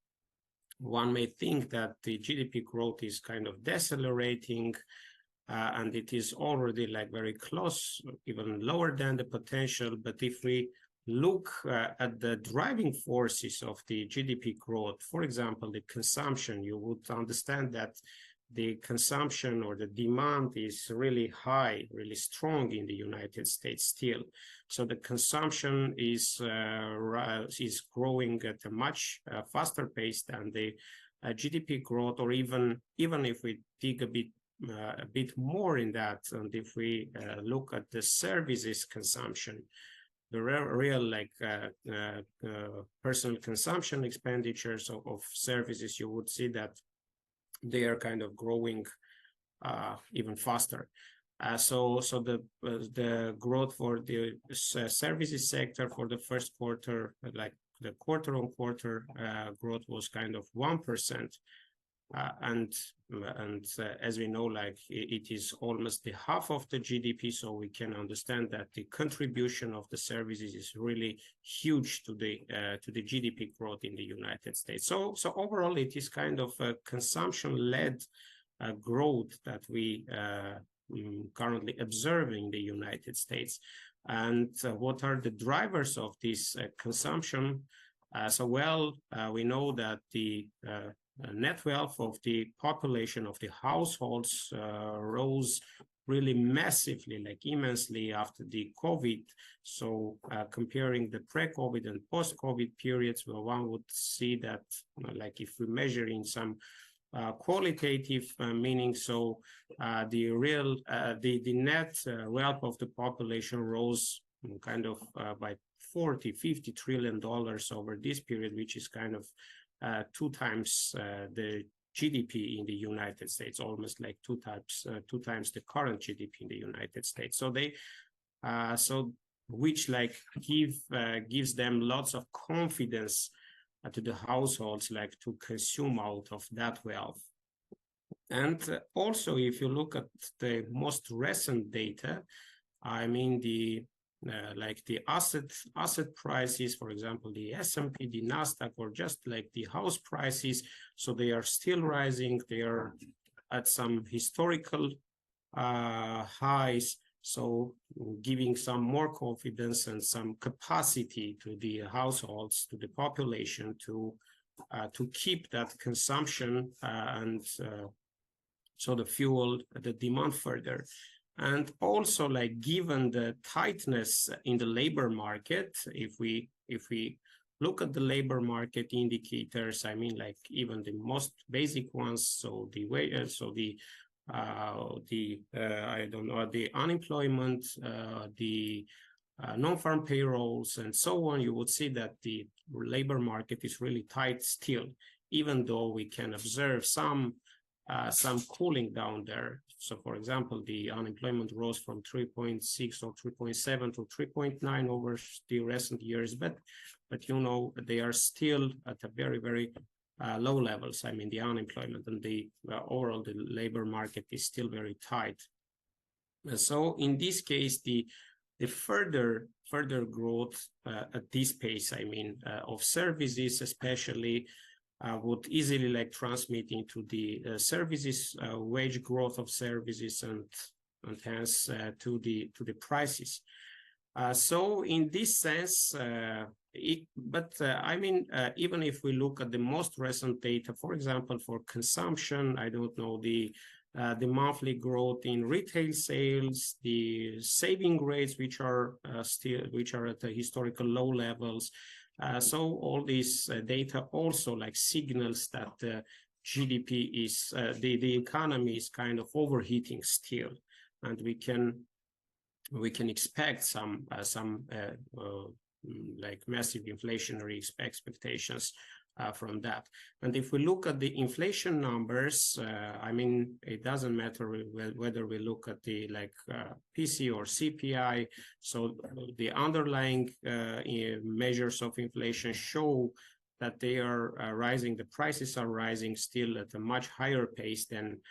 one may think that the GDP growth is kind of decelerating, and it is already like very close, even lower than the potential. But if we look at the driving forces of the GDP growth, for example, the consumption, you would understand that the consumption or the demand is really high, really strong in the United States still. So the consumption is growing at a much faster pace than the GDP growth, or even if we dig a bit more in that, and if we look at the services consumption, the real like personal consumption expenditures of services, you would see that they are kind of growing even faster. So the growth for the services sector for the first quarter, like the quarter-on-quarter growth, was kind of 1%. And as we know, like it is almost the half of the GDP, so we can understand that the contribution of the services is really huge to the GDP growth in the United States. So overall, it is kind of a consumption-led growth that we currently observe in the United States. And what are the drivers of this consumption? We know that the net wealth of the population, of the households, rose really massively, like immensely after the COVID. So comparing the pre-COVID and post-COVID periods, well, one would see that, like if we measure in some qualitative meaning, so the net wealth of the population rose kind of by $40-50 trillion over this period, which is kind of 2 times the GDP in the United States, almost like two times the current GDP in the United States. So which like gives them lots of confidence to the households, like to consume out of that wealth. And also, if you look at the most recent data, I mean like the asset prices, for example, the S&P, the Nasdaq, or just like the house prices, so they are still rising. They are at some historical highs, so giving some more confidence and some capacity to the households, to the population, to keep that consumption and so the fuel the demand further. And also, like, given the tightness in the labor market, if we look at the labor market indicators, I mean, like even the most basic ones, so the the unemployment, the non-farm payrolls, and so on, you would see that the labor market is really tight still, even though we can observe some cooling down there. So, for example, the unemployment rose from 3.6 or 3.7 to 3.9 over the recent years, but you know, they are still at a very, very low levels. I mean, the unemployment and the overall the labor market is still very tight. So in this case, the further growth at this pace, I mean, of services especially, would easily like transmit into the services wage growth of services and hence to the prices. So in this sense, I mean, even if we look at the most recent data, for example, for consumption, I don't know, the monthly growth in retail sales, the saving rates, which are at the historical low levels. So all this data also like signals that the GDP is the economy is kind of overheating still, and we can expect some like massive inflationary expectations from that. And if we look at the inflation numbers, I mean, it doesn't matter whether we look at the like PC or CPI. So the underlying measures of inflation show that they are rising. The prices are rising still at a much higher pace than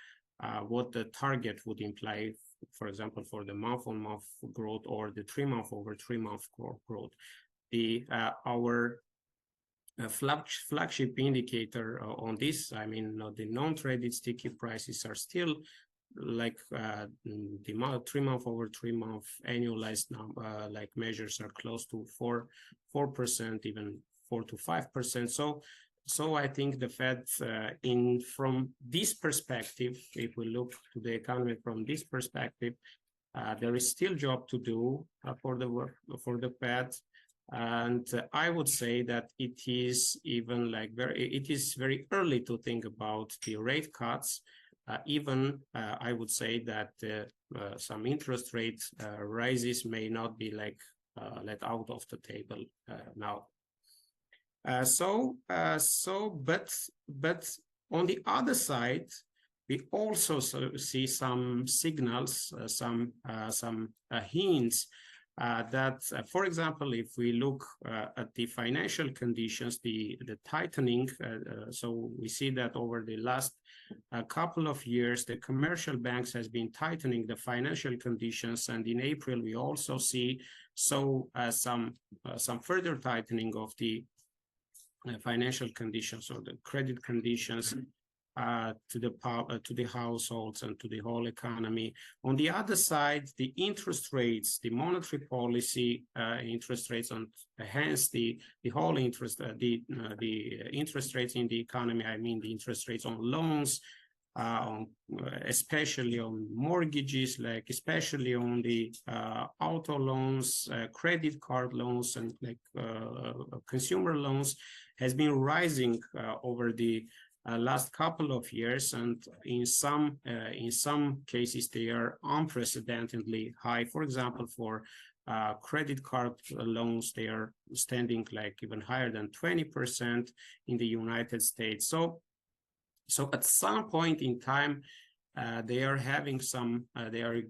what the target would imply, for example, for the month-on-month growth or the 3-month over 3-month growth. Our flagship indicator on this, I mean, the non-traded sticky prices are still like the 3-month over 3-month annualized like measures are close to 4%, even 4 to 5%. so I think the Fed, from this perspective, if we look to the economy from this perspective, there is still job to do for the Fed, and I would say that it is even like it is very early to think about the rate cuts. I would say that some interest rate rises may not be like let out of the table now. But on the other side, we also see some signals, some hints that, for example, if we look at the financial conditions, the tightening, so we see that over the last couple of years, the commercial banks has been tightening the financial conditions, and in April we also see some further tightening of the financial conditions or the credit conditions to the households and to the whole economy. On the other side, the interest rates, the monetary policy interest rates, and hence the whole interest, the interest rates in the economy. I mean the interest rates on loans, especially on mortgages, like especially on the auto loans, credit card loans, and like consumer loans, has been rising over the last couple of years, and in some cases they are unprecedentedly high. For example, for credit card loans, they are standing like even higher than 20% in the United States. So at some point in time, they are having some, they are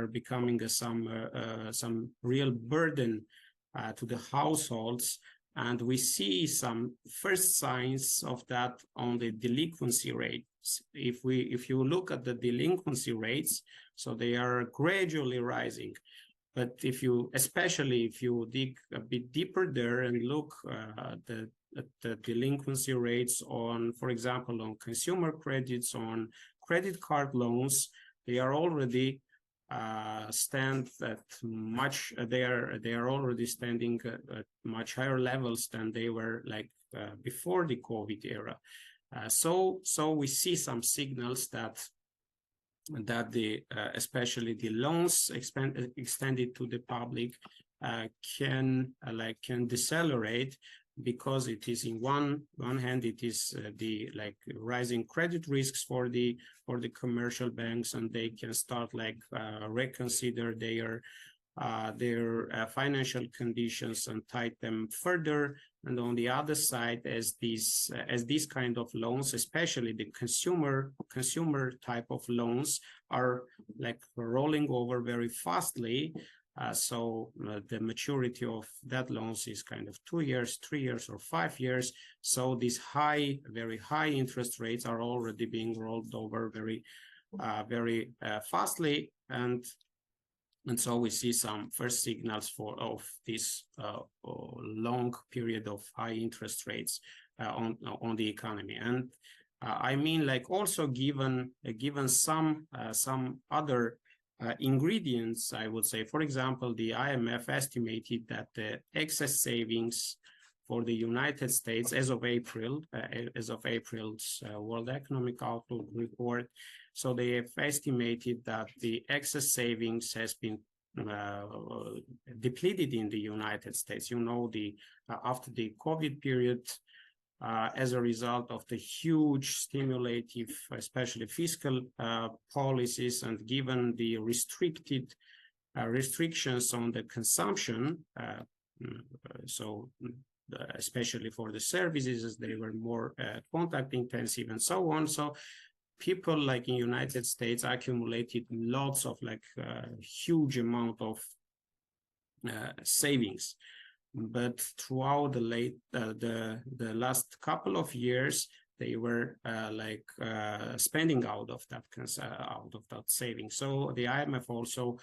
becoming some real burden to the households. And we see some first signs of that on the delinquency rates. If you look at the delinquency rates, so they are gradually rising. But especially if you dig a bit deeper there and look at the delinquency rates on, for example, on consumer credits, on credit card loans, they are already stand at much. They are already standing at much higher levels than they were like before the COVID era. So we see some signals that especially the loans extended to the public can decelerate, because it is in one hand it is the like rising credit risks for the commercial banks, and they can start reconsider their financial conditions and tighten them further. And on the other side, as these kind of loans, especially the consumer type of loans, are like rolling over very fastly. So the maturity of that loans is kind of 2 years, 3 years, or 5 years. So these very high interest rates are already being rolled over very fastly, and so we see some first signals of this long period of high interest rates on the economy. And I mean, like, also given some other ingredients, I would say, for example, the IMF estimated that the excess savings for the United States as of April's World Economic Outlook report, so they have estimated that the excess savings has been depleted in the United States. You know, after the COVID period, as a result of the huge stimulative, especially fiscal policies, and given the restrictions on the consumption, especially for the services, as they were more contact intensive and so on. So people like in United States accumulated lots of huge amount of savings. But throughout the last couple of years, they were spending out of that savings. So the IMF also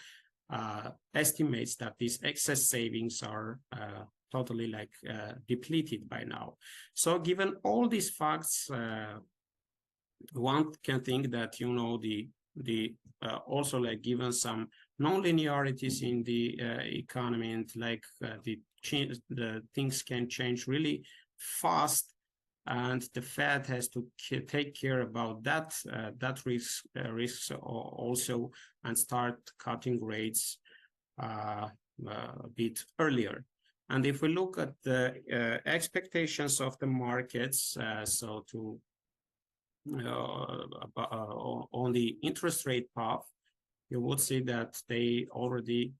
estimates that these excess savings are totally depleted by now. So given all these facts, one can think that, you know, also given some non-linearities in the economy, and the things can change really fast and the Fed has to take care about that risks also, and start cutting rates a bit earlier. And if we look at the expectations of the markets, so to on the interest rate path, you would see that they already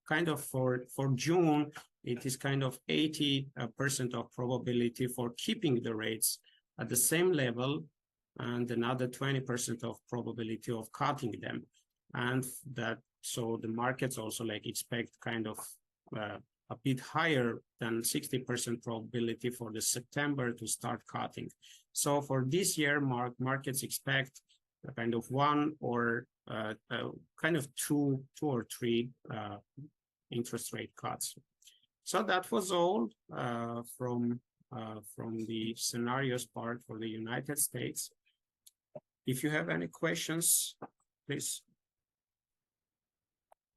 kind of for June, it is kind of 80% of probability for keeping the rates at the same level, and another 20% of probability of cutting them. And that, so the markets also like expect kind of a bit higher than 60% probability for the September to start cutting. So for this year, markets expect a kind of one or kind of two or three interest rate cuts. So that was all from the scenarios part for the United States. If you have any questions, please.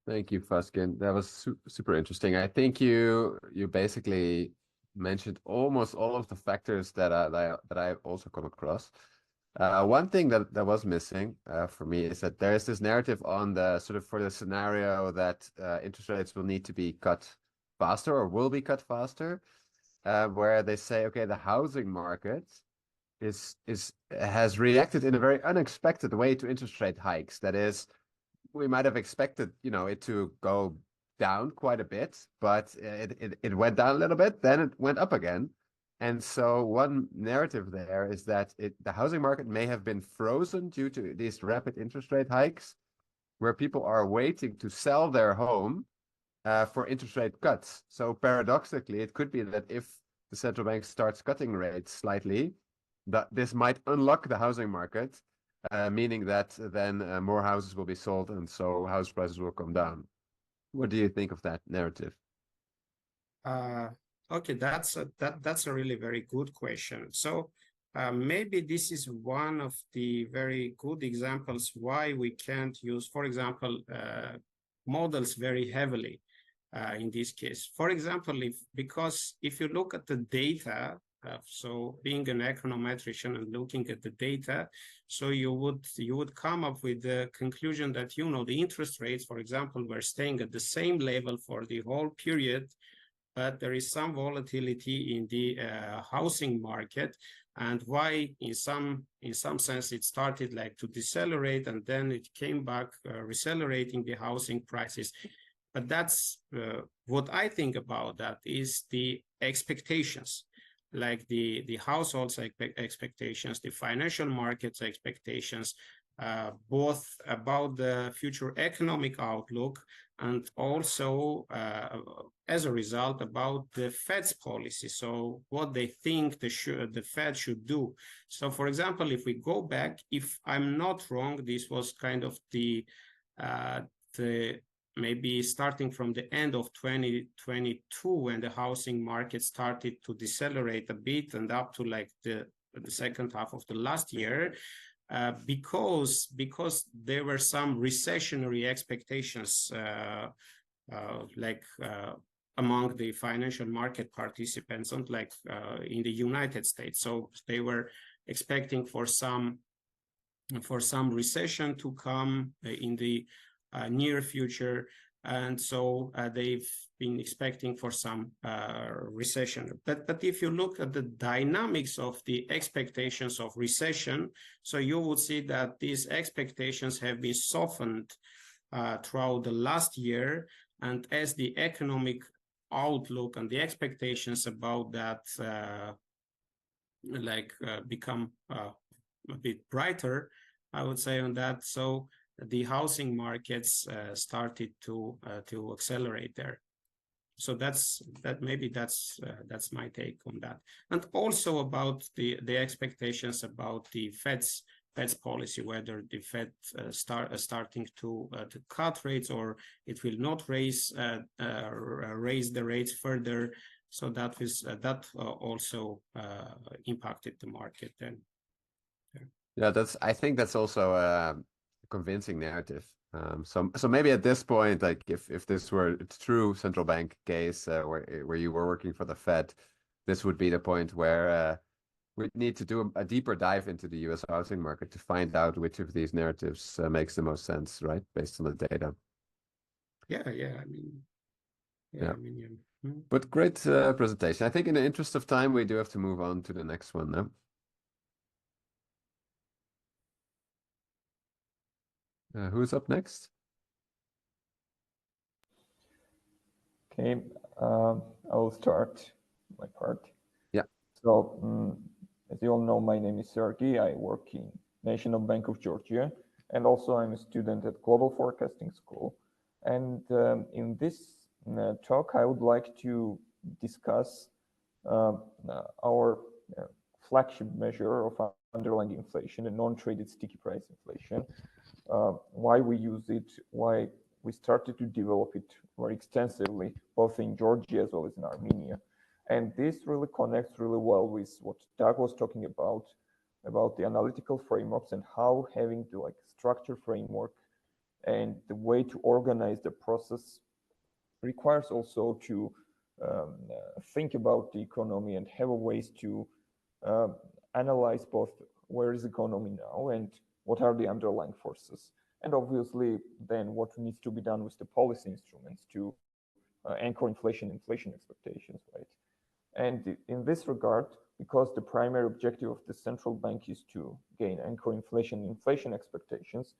Thank you, Fuskin. That was super interesting. I think you basically mentioned almost all of the factors that I also come across. One thing that was missing for me is that there is this narrative on the sort of for the scenario that interest rates will need to be cut faster or will be cut faster, where they say, okay, the housing market has reacted in a very unexpected way to interest rate hikes. That is, we might have expected, it to go down quite a bit, but it went down a little bit, then it went up again. And so one narrative there is that the housing market may have been frozen due to these rapid interest rate hikes, where people are waiting to sell their home for interest rate cuts. So paradoxically, it could be that if the central bank starts cutting rates slightly, that this might unlock the housing market, meaning that then more houses will be sold, and so house prices will come down. What do you think of that narrative? Okay, that's a really very good question. So maybe this is one of the very good examples why we can't use, for example, models very heavily in this case. For example, because if you look at the data, so being an econometrician and looking at the data, so you would come up with the conclusion that the interest rates, for example, were staying at the same level for the whole period, but there is some volatility in the housing market, and why in some sense it started like to decelerate, and then it came back recelerating the housing prices. But that's what I think about that is the expectations, like the households' expectations, the financial markets' expectations, both about the future economic outlook, and also as a result about the Fed's policy. So what they think the Fed should do. So for example, if we go back, if I'm not wrong, this was kind of the maybe starting from the end of 2022, when the housing market started to decelerate a bit, and up to like the second half of the last year, because there were some recessionary expectations among the financial market participants, and in the United States. So they were expecting for some recession to come in the near future, and so they've been expecting for some recession. But if you look at the dynamics of the expectations of recession, so you would see that these expectations have been softened throughout the last year, and as the economic outlook and the expectations about that become a bit brighter, I would say on that. So the housing markets started to accelerate there. So that's my take on that. And also about the expectations about the Fed's policy, whether the Fed starting to cut rates, or it will not raise the rates further. So that also impacted the market then. Yeah, I think that's also a convincing narrative. So maybe at this point, like if this were a true central bank case where you were working for the Fed, this would be the point where we need to do a deeper dive into the U.S. housing market to find out which of these narratives makes the most sense, right, based on the data. Yeah. Yeah. I mean, But great presentation. I think in the interest of time, we do have to move on to the next one now. Who's up next? Okay, I will start my part. Yeah. So, as you all know, my name is Sergey. I work in National Bank of Georgia, and also I'm a student at Global Forecasting School. And in this talk, I would like to discuss our flagship measure of underlying inflation and non-traded sticky price inflation, why we use it, why we started to develop it very extensively, both in Georgia as well as in Armenia. And this really connects really well with what Doug was talking about the analytical frameworks and how having the structure framework and the way to organize the process requires also to think about the economy and have ways to analyze both where is the economy now and what are the underlying forces. And obviously, then what needs to be done with the policy instruments to anchor inflation expectations, right? And in this regard, because the primary objective of the central bank is to gain anchor inflation expectations,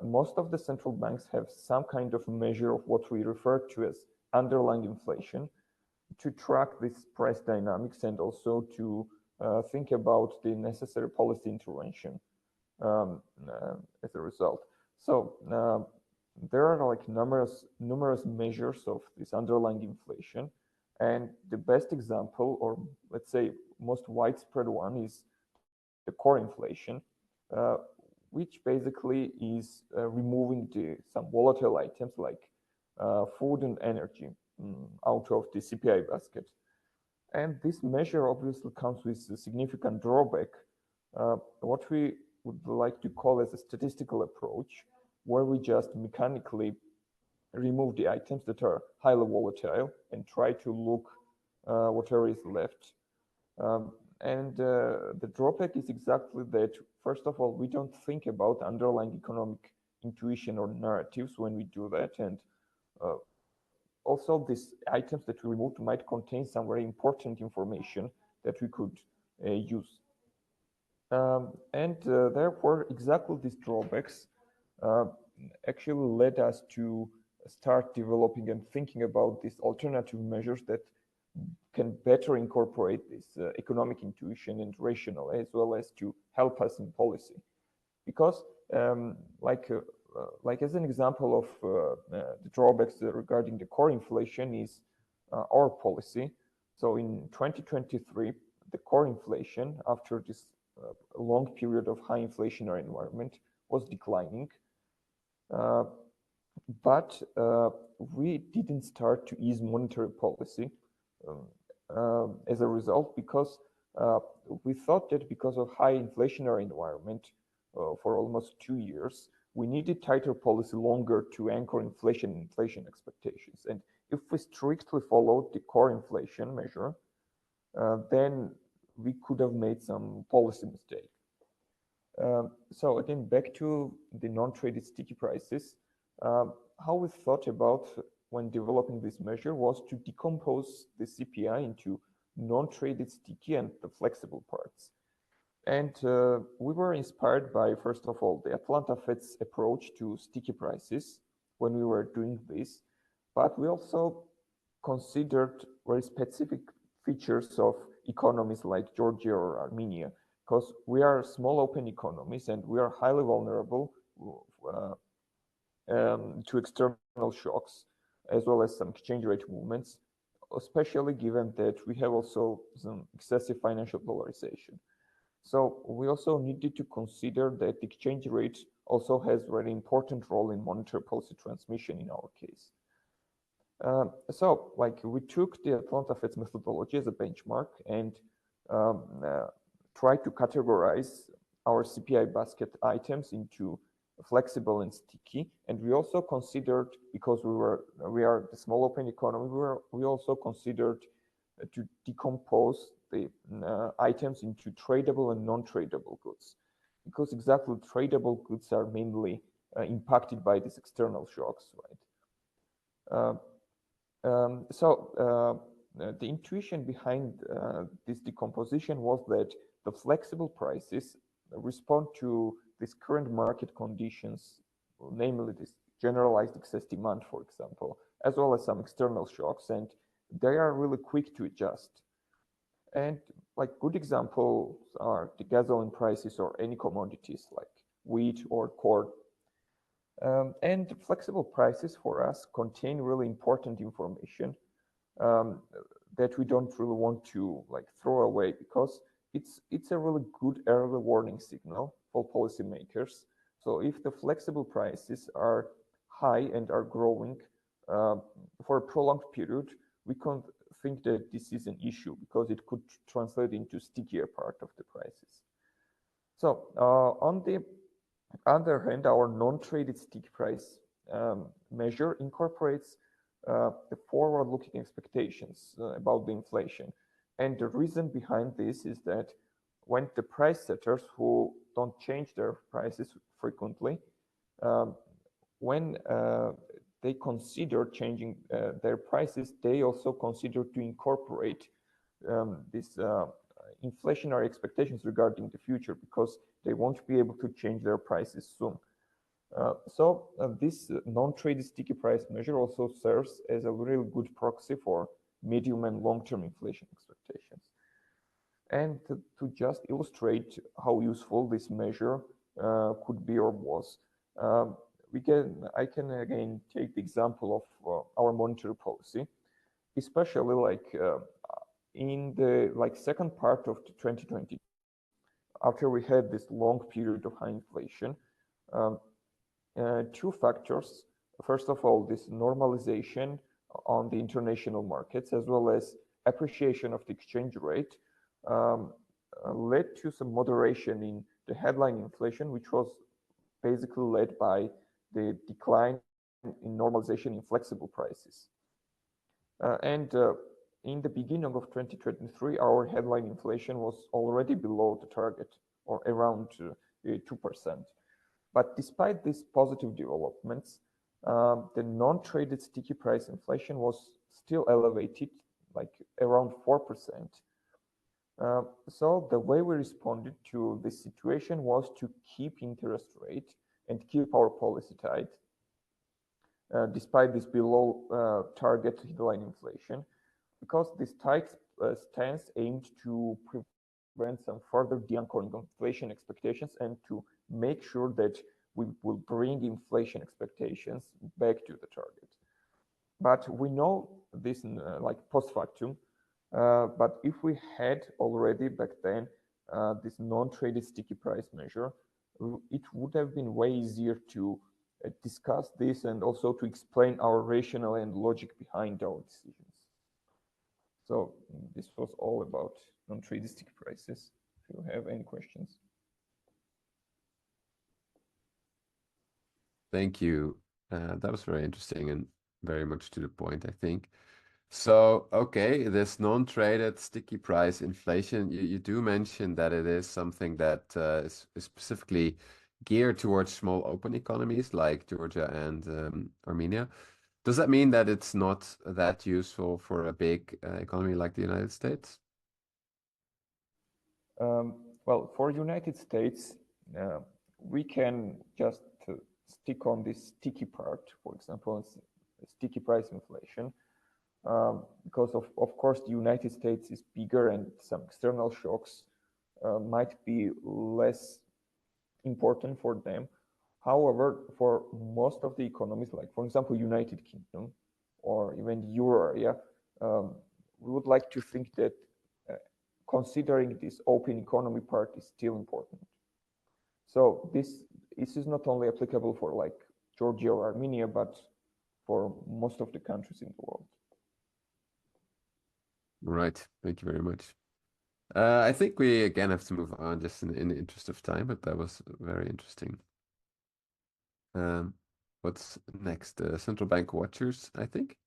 most of the central banks have some kind of measure of what we refer to as underlying inflation to track this price dynamics and also to think about the necessary policy intervention as a result. So there are like numerous measures of this underlying inflation, and the best example, or let's say most widespread one, is the core inflation, which basically is removing some volatile items like food and energy out of the CPI basket. And this measure obviously comes with a significant drawback, what we would like to call as a statistical approach, where we just mechanically remove the items that are highly volatile and try to look whatever is left. And the drawback is exactly that, first of all, we don't think about underlying economic intuition or narratives when we do that. And also, these items that we removed might contain some very important information that we could use. And therefore, exactly these drawbacks actually led us to start developing and thinking about these alternative measures that can better incorporate this economic intuition and rationale, as well as to help us in policy. Because like as an example of the drawbacks regarding the core inflation is our policy. So in 2023, the core inflation, after this long period of high inflationary environment, was declining. But we didn't start to ease monetary policy as a result, because we thought that because of high inflationary environment for almost 2 years, we needed tighter policy longer to anchor inflation expectations. And if we strictly followed the core inflation measure, then we could have made some policy mistake. So again, back to the non-traded sticky prices, how we thought about when developing this measure was to decompose the CPI into non-traded sticky and the flexible parts. And we were inspired by, first of all, the Atlanta Fed's approach to sticky prices when we were doing this, but we also considered very specific features of economies like Georgia or Armenia, because we are small open economies and we are highly vulnerable to external shocks, as well as some exchange rate movements, especially given that we have also some excessive financial polarization. So we also needed to consider that the exchange rate also has a very important role in monetary policy transmission in our case. So like we took the Atlanta Fed's methodology as a benchmark and tried to categorize our CPI basket items into flexible and sticky. And we also considered, because we are the small open economy, we also considered to decompose the items into tradable and non-tradable goods, because exactly tradable goods are mainly impacted by these external shocks, right? The intuition behind this decomposition was that the flexible prices respond to these current market conditions, namely this generalized excess demand, for example, as well as some external shocks, and they are really quick to adjust. And like good examples are the gasoline prices or any commodities like wheat or corn. And flexible prices for us contain really important information that we don't really want to like throw away, because it's a really good early warning signal for policymakers. So if the flexible prices are high and are growing for a prolonged period, we can think that this is an issue, because it could translate into stickier part of the prices. So on the other hand, our non-traded sticky price measure incorporates the forward-looking expectations about the inflation. And the reason behind this is that when the price setters, who don't change their prices frequently, when they consider changing their prices, they also consider to incorporate these inflationary expectations regarding the future, because they won't be able to change their prices soon. This non-traded sticky price measure also serves as a really good proxy for medium and long-term inflation expectations. And to just illustrate how useful this measure could be or was, I can again take the example of our monetary policy, especially like in the second part of 2020, after we had this long period of high inflation. Two factors. First of all, this normalization on the international markets, as well as appreciation of the exchange rate, led to some moderation in the headline inflation, which was basically led by the decline in normalization in flexible prices. In the beginning of 2023, our headline inflation was already below the target, or around 2%. But despite these positive developments, the non-traded sticky price inflation was still elevated, like around 4%. So the way we responded to this situation was to keep interest rate and keep our policy tight, despite this below target headline inflation, because this tight stance aimed to prevent some further de-anchoring of inflation expectations and to make sure that we will bring inflation expectations back to the target. But we know this like post factum, but if we had already back then this non-traded sticky price measure, it would have been way easier to discuss this and also to explain our rationale and logic behind our decisions. So this was all about non-traded sticky prices. If you have any questions. Thank you. That was very interesting and very much to the point, I think. So, okay, this non-traded sticky price inflation, you do mention that it is something that is specifically geared towards small open economies like Georgia and Armenia. Does that mean that it's not that useful for a big economy like the United States? Well, for United States, we can just stick on this sticky part, for example, sticky price inflation, because of course the United States is bigger and some external shocks might be less important for them. However, for most of the economies, like for example United Kingdom or even the Euro area, we would like to think that considering this open economy part is still important. So this is not only applicable for like Georgia or Armenia, but for most of the countries in the world. Right. Thank you very much. I think we again have to move on just in the interest of time, but that was very interesting. What's next? Central bank watchers, I think.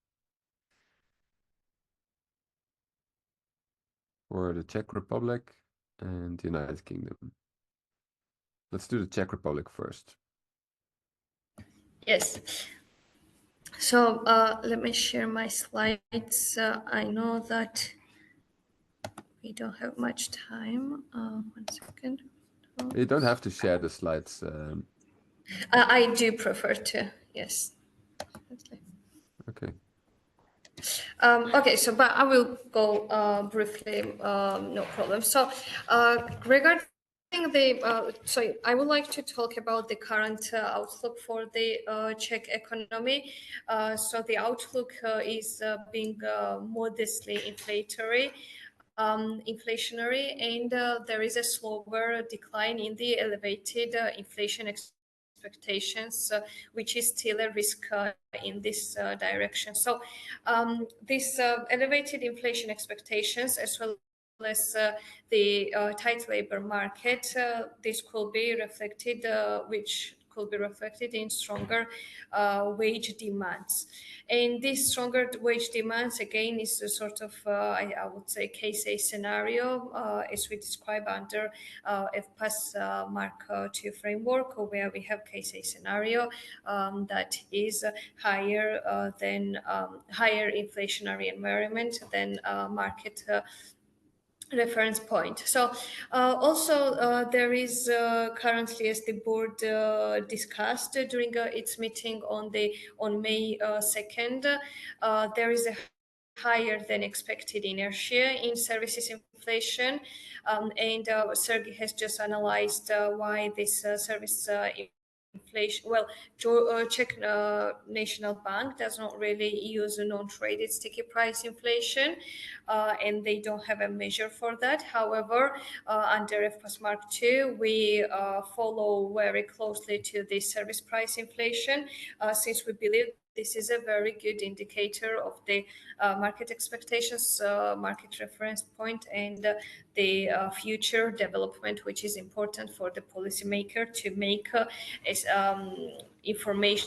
For the Czech Republic and the United Kingdom. Let's do the Czech Republic first. Yes. So let me share my slides. I know that we don't have much time. 1 second. You don't have to share the slides. I do prefer to, yes. Okay. Okay, so but I will go briefly, no problem. So regarding so I would like to talk about the current outlook for the Czech economy. So the outlook is being modestly inflationary, and there is a slower decline in the elevated inflation expectations, which is still a risk in this direction. So these elevated inflation expectations, as well as the tight labor market, this could be reflected, which could be reflected in stronger wage demands. And this stronger wage demands, again, is a sort of, I would say, case A scenario, as we describe under FPAS Mark II framework, where we have case A scenario that is higher than higher inflationary environment than market reference point. So also there is currently, as the board discussed during its meeting on May 2nd, there is a higher than expected inertia in services inflation, and Sergey has just analyzed why this service inflation. Well, Czech National Bank does not really use a non-traded sticky price inflation, and they don't have a measure for that. However, under FPAS Mark II, we follow very closely to the service price inflation, since we believe this is a very good indicator of the market expectations, market reference point, and the future development, which is important for the policymaker to make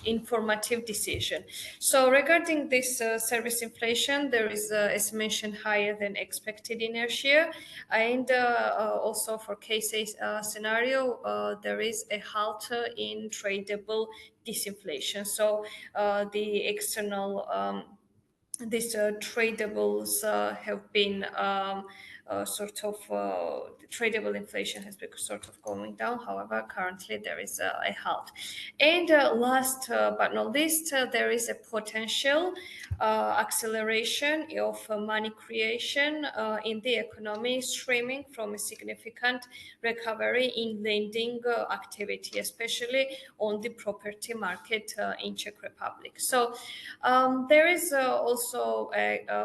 informative decision. So regarding this service inflation, there is, as mentioned, higher than expected inertia, and also for case A scenario, there is a halt in tradable disinflation. So the external these tradables have been sort of tradable inflation has been sort of going down. However, currently there is a halt. And last but not least, there is a potential acceleration of money creation in the economy, stemming from a significant recovery in lending activity, especially on the property market in Czech Republic. So there is also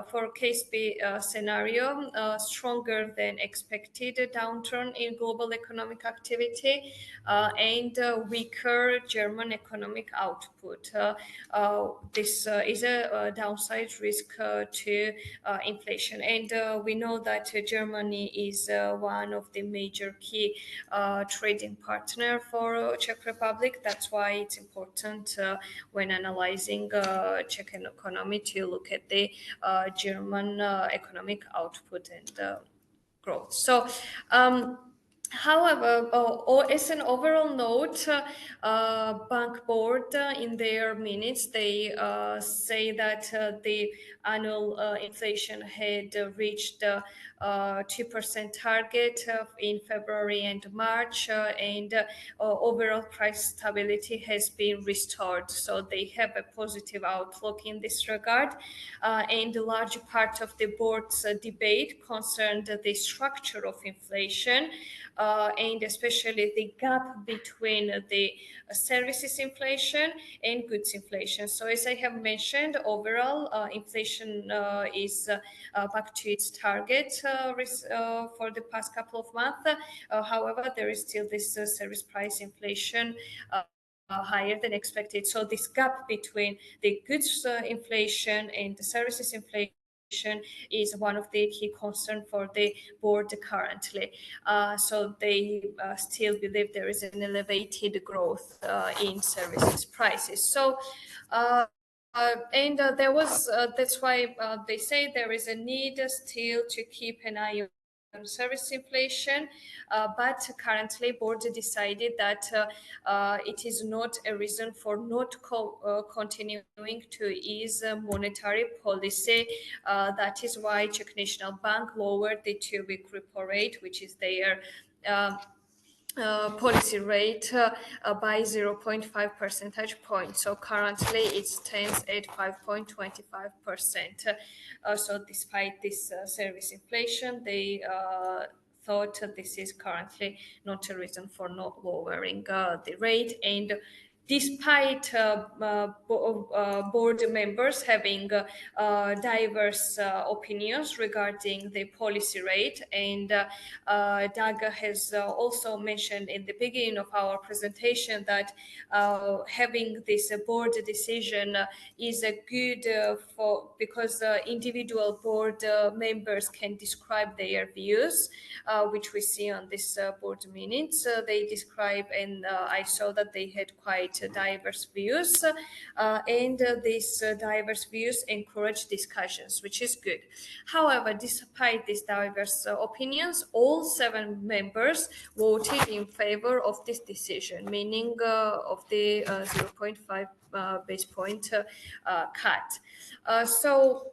for case B scenario, stronger than expected downturn in global economic activity and weaker German economic output. This is a downside risk to inflation, and we know that Germany is one of the major key trading partner for Czech Republic. That's why it's important when analyzing Czech economy to look at the German economic output and growth. So however, as an overall note, Bank Board in their minutes, they say that the annual inflation had reached 2% target in February and March, and overall price stability has been restored. So they have a positive outlook in this regard, and a large part of the board's debate concerned the structure of inflation, and especially the gap between the services inflation and goods inflation. So as I have mentioned, overall inflation is back to its target for the past couple of months. However, there is still this service price inflation higher than expected. So this gap between the goods inflation and the services inflation is one of the key concerns for the board currently. So they still believe there is an elevated growth in services prices. So that's why they say there is a need still to keep an eye on service inflation, but currently board decided that it is not a reason for not continuing to ease monetary policy. That is why Czech National Bank lowered the 2-week repo rate, which is their policy rate by 0.5 percentage points. So currently it stands at 5.25%. So despite this service inflation, they thought this is currently not a reason for not lowering the rate. And despite board members having diverse opinions regarding the policy rate, and Dag has also mentioned in the beginning of our presentation that having this board decision is a good because individual board members can describe their views, which we see on this board minutes. They describe, and I saw that they had quite diverse views, and these diverse views encourage discussions, which is good. However, despite these diverse opinions, all 7 members voted in favor of this decision, meaning of the 0.5 base point cut. So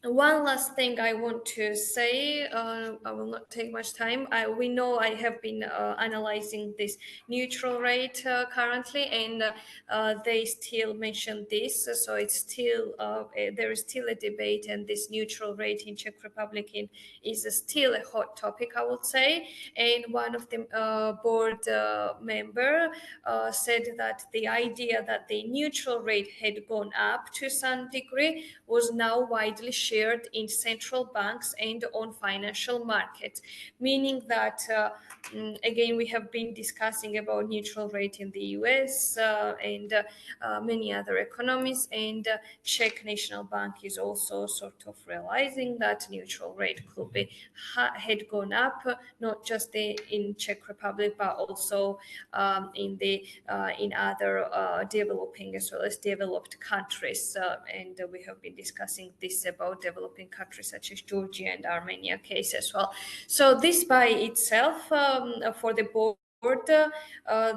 one last thing I want to say, I will not take much time. We know I have been analyzing this neutral rate currently, and they still mention this. So it's still, there is still a debate, and this neutral rate in Czech Republic is still a hot topic, I would say. And one of the board member said that the idea that the neutral rate had gone up to some degree was now widely shared in central banks and on financial markets, meaning that again, we have been discussing about neutral rate in the US and many other economies, and Czech National Bank is also sort of realizing that neutral rate could be had gone up, not just in Czech Republic, but also in other developing as well as developed countries, and we have been discussing this about developing countries such as Georgia and Armenia case as well. So this by itself, for the board,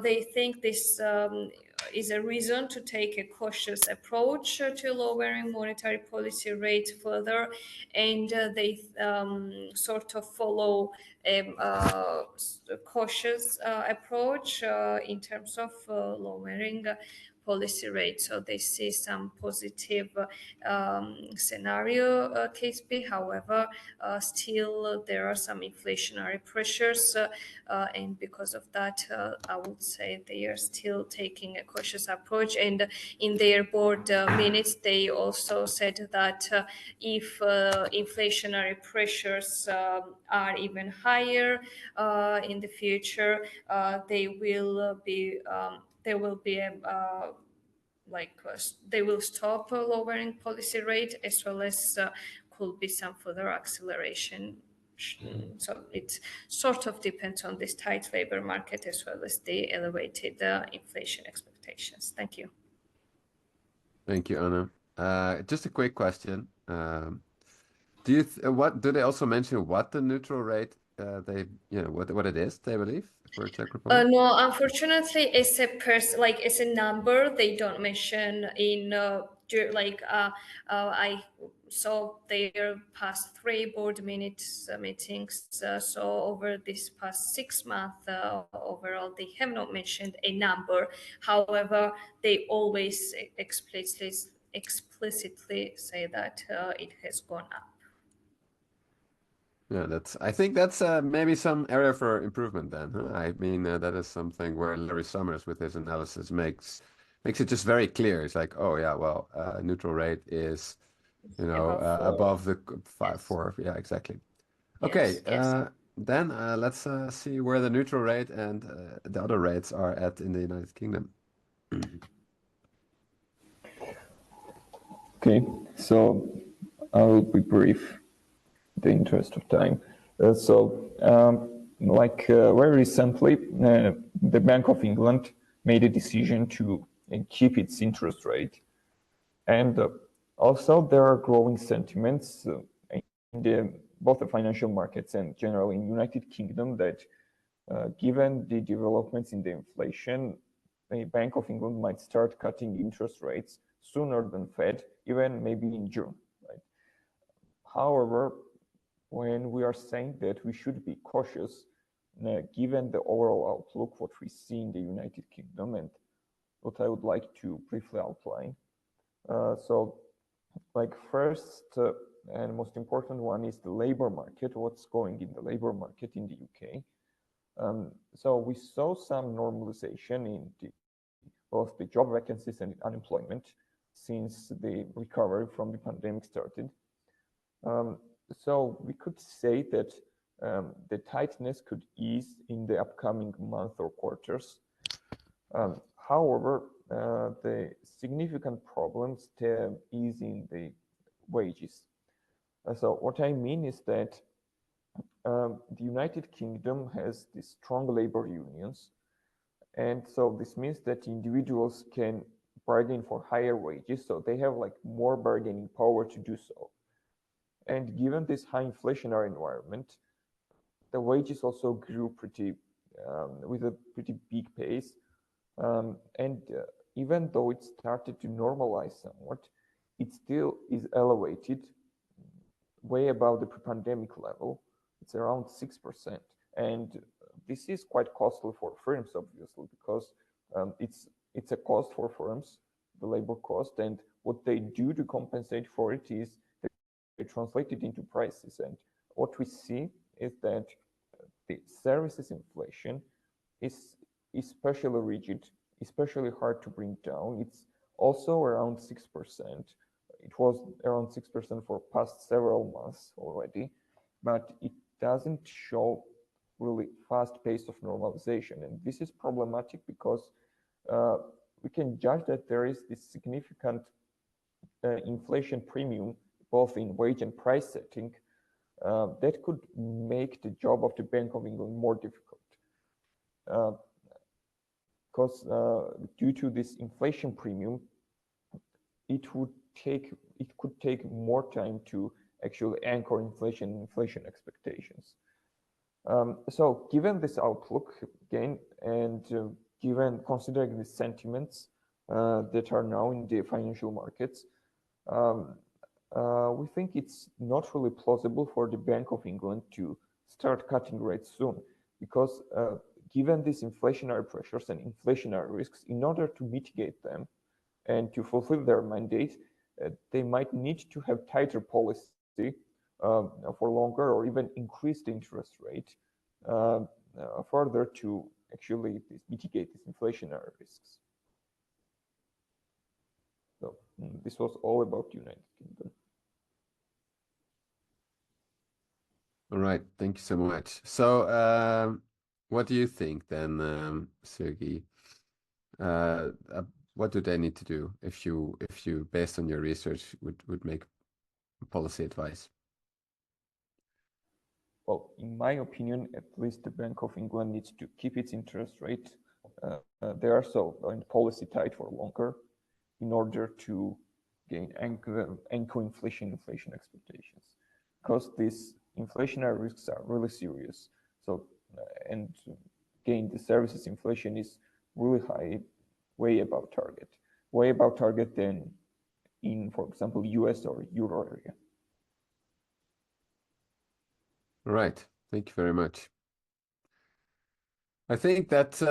they think this is a reason to take a cautious approach to lowering monetary policy rate further, and they sort of follow a cautious approach in terms of lowering policy rate. So they see some positive scenario case B. However, still there are some inflationary pressures, and because of that, I would say they are still taking a cautious approach. And in their board minutes, they also said that if inflationary pressures are even higher in the future, they will be they will stop lowering policy rate, as well as could be some further acceleration. So it sort of depends on this tight labor market as well as the elevated inflation expectations. Thank you. Thank you, Anna. Just a quick question. Do they also mention what the neutral rate what it is they believe for Czech Republic? No, unfortunately, it's a number. They don't mention in I saw their past 3 board meetings. So over this past 6 months, overall, they have not mentioned a number. However, they always explicitly say that it has gone up. Yeah, I think that's maybe some area for improvement then. Huh? I mean, that is something where Larry Summers with his analysis makes it just very clear. It's like, oh yeah, well, neutral rate is, above the 4. Yeah, exactly. Okay, Yes. then let's see where the neutral rate and the other rates are at in the United Kingdom. Okay, so I'll be brief in the interest of time. Very recently, the Bank of England made a decision to keep its interest rate. And also there are growing sentiments in both the financial markets and generally in the United Kingdom that given the developments in the inflation, the Bank of England might start cutting interest rates sooner than Fed, even maybe in June. Right? However, when we are saying that we should be cautious, given the overall outlook, what we see in the United Kingdom, and what I would like to briefly outline. First and most important one is the labor market, what's going in the labor market in the UK. So we saw some normalization in both the job vacancies and unemployment since the recovery from the pandemic started. So we could say that the tightness could ease in the upcoming month or quarters. However, the significant problems is in the wages. So what I mean is that the United Kingdom has these strong labor unions. And so this means that individuals can bargain for higher wages. So they have like more bargaining power to do so. And given this high inflationary environment, the wages also grew with a pretty big pace. Even though it started to normalize somewhat, it still is elevated way above the pre-pandemic level. It's around 6%. And this is quite costly for firms, obviously, because it's a cost for firms, the labor cost, and what they do to compensate for it is they translate it into prices. And what we see is that the services inflation is especially rigid, especially hard to bring down. It's also around 6%. It was around 6% for past several months already, but it doesn't show really fast pace of normalization. And this is problematic because we can judge that there is this significant inflation premium, both in wage and price setting, that could make the job of the Bank of England more difficult. Because due to this inflation premium, it could take more time to actually anchor inflation expectations. So given this outlook again, and considering the sentiments that are now in the financial markets, we think it's not really plausible for the Bank of England to start cutting rates soon, because given these inflationary pressures and inflationary risks, in order to mitigate them and to fulfill their mandate, they might need to have tighter policy for longer, or even increase the interest rate further to actually mitigate these inflationary risks. So this was all about the United Kingdom. All right, thank you so much. So what do you think then, Sergey? What do they need to do if you based on your research would make policy advice? Well, in my opinion, at least the Bank of England needs to keep its interest rate there, so in policy tight for longer, in order to gain anchor inflation expectations, because these inflationary risks are really serious. So and again, the services inflation is really high, way above target than in, for example, US or Euro area. All right, thank you very much. I think that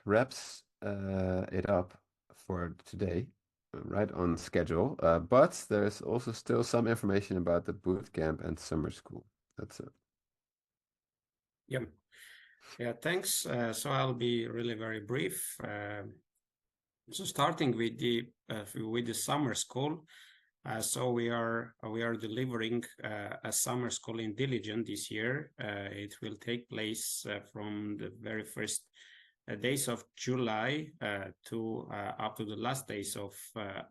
wraps it up for today, right on schedule. But there's also still some information about the boot camp and summer school. That's it. Yeah, thanks. So I'll be really very brief. So starting with the summer school, so we are delivering a summer school in Diligent this year. It will take place from the very first days of July to up to the last days of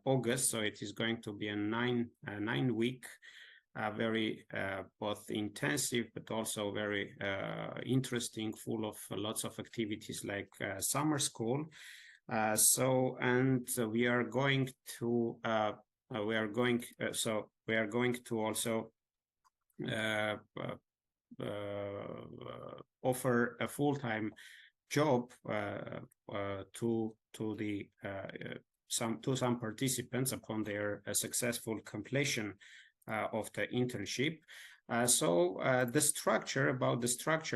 August. So it is going to be a nine week, very both intensive but also very interesting, full of lots of activities like summer school. We are going to also offer a full-time job to some participants upon their successful completion of the internship. The structure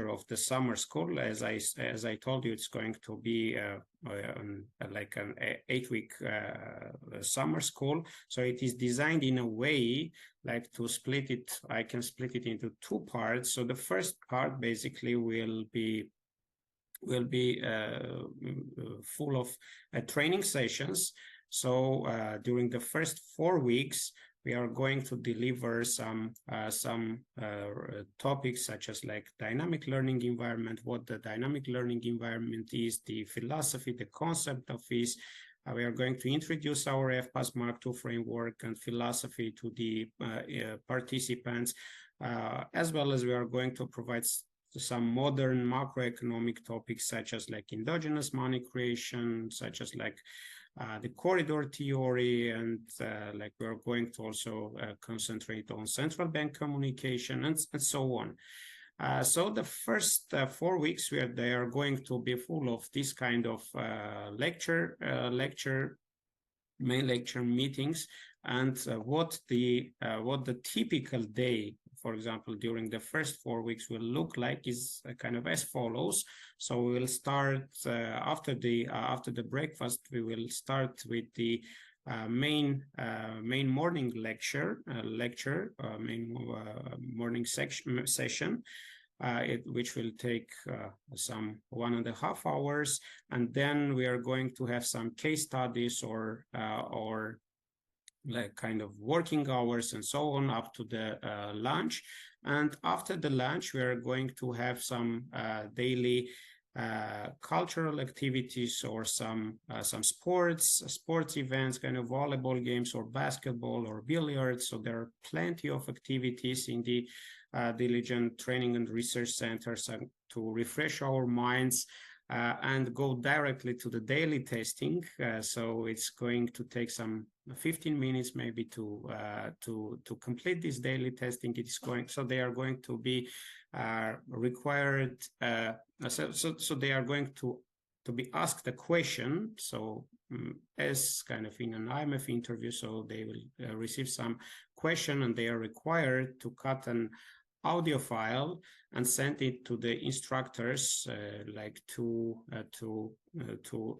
of the summer school, as I told you, it's going to be like an 8-week summer school. So it is designed in a way like to split it. I can split it into 2 parts. So the first part basically will be full of training sessions. So during the first 4 weeks, we are going to deliver some topics such as like dynamic learning environment, what the dynamic learning environment is, the philosophy, the concept of it. We are going to introduce our FPAS Mark II framework and philosophy to the participants, as well as we are going to provide some modern macroeconomic topics such as like endogenous money creation, such as like the corridor theory, and like we're going to also concentrate on central bank communication and so on. So the first 4 weeks they are going to be full of this kind of main lecture meetings, and what the typical day, for example, during the first 4 weeks will look like is kind of as follows. So we will start after the breakfast. We will start with the main morning lecture, main morning session, which will take some 1.5 hours, and then we are going to have some case studies or like kind of working hours and so on up to the lunch. And after the lunch, we are going to have some daily cultural activities or some sports events, kind of volleyball games or basketball or billiards. So there are plenty of activities in the Diligent Training and Research Centers to refresh our minds and go directly to the daily testing. So it's going to take some 15 minutes maybe to complete this daily testing. So they are going to be required. So they are going to be asked a question. So as kind of in an IMF interview, so they will receive some question, and they are required to cut an audio file and send it to the instructors, like to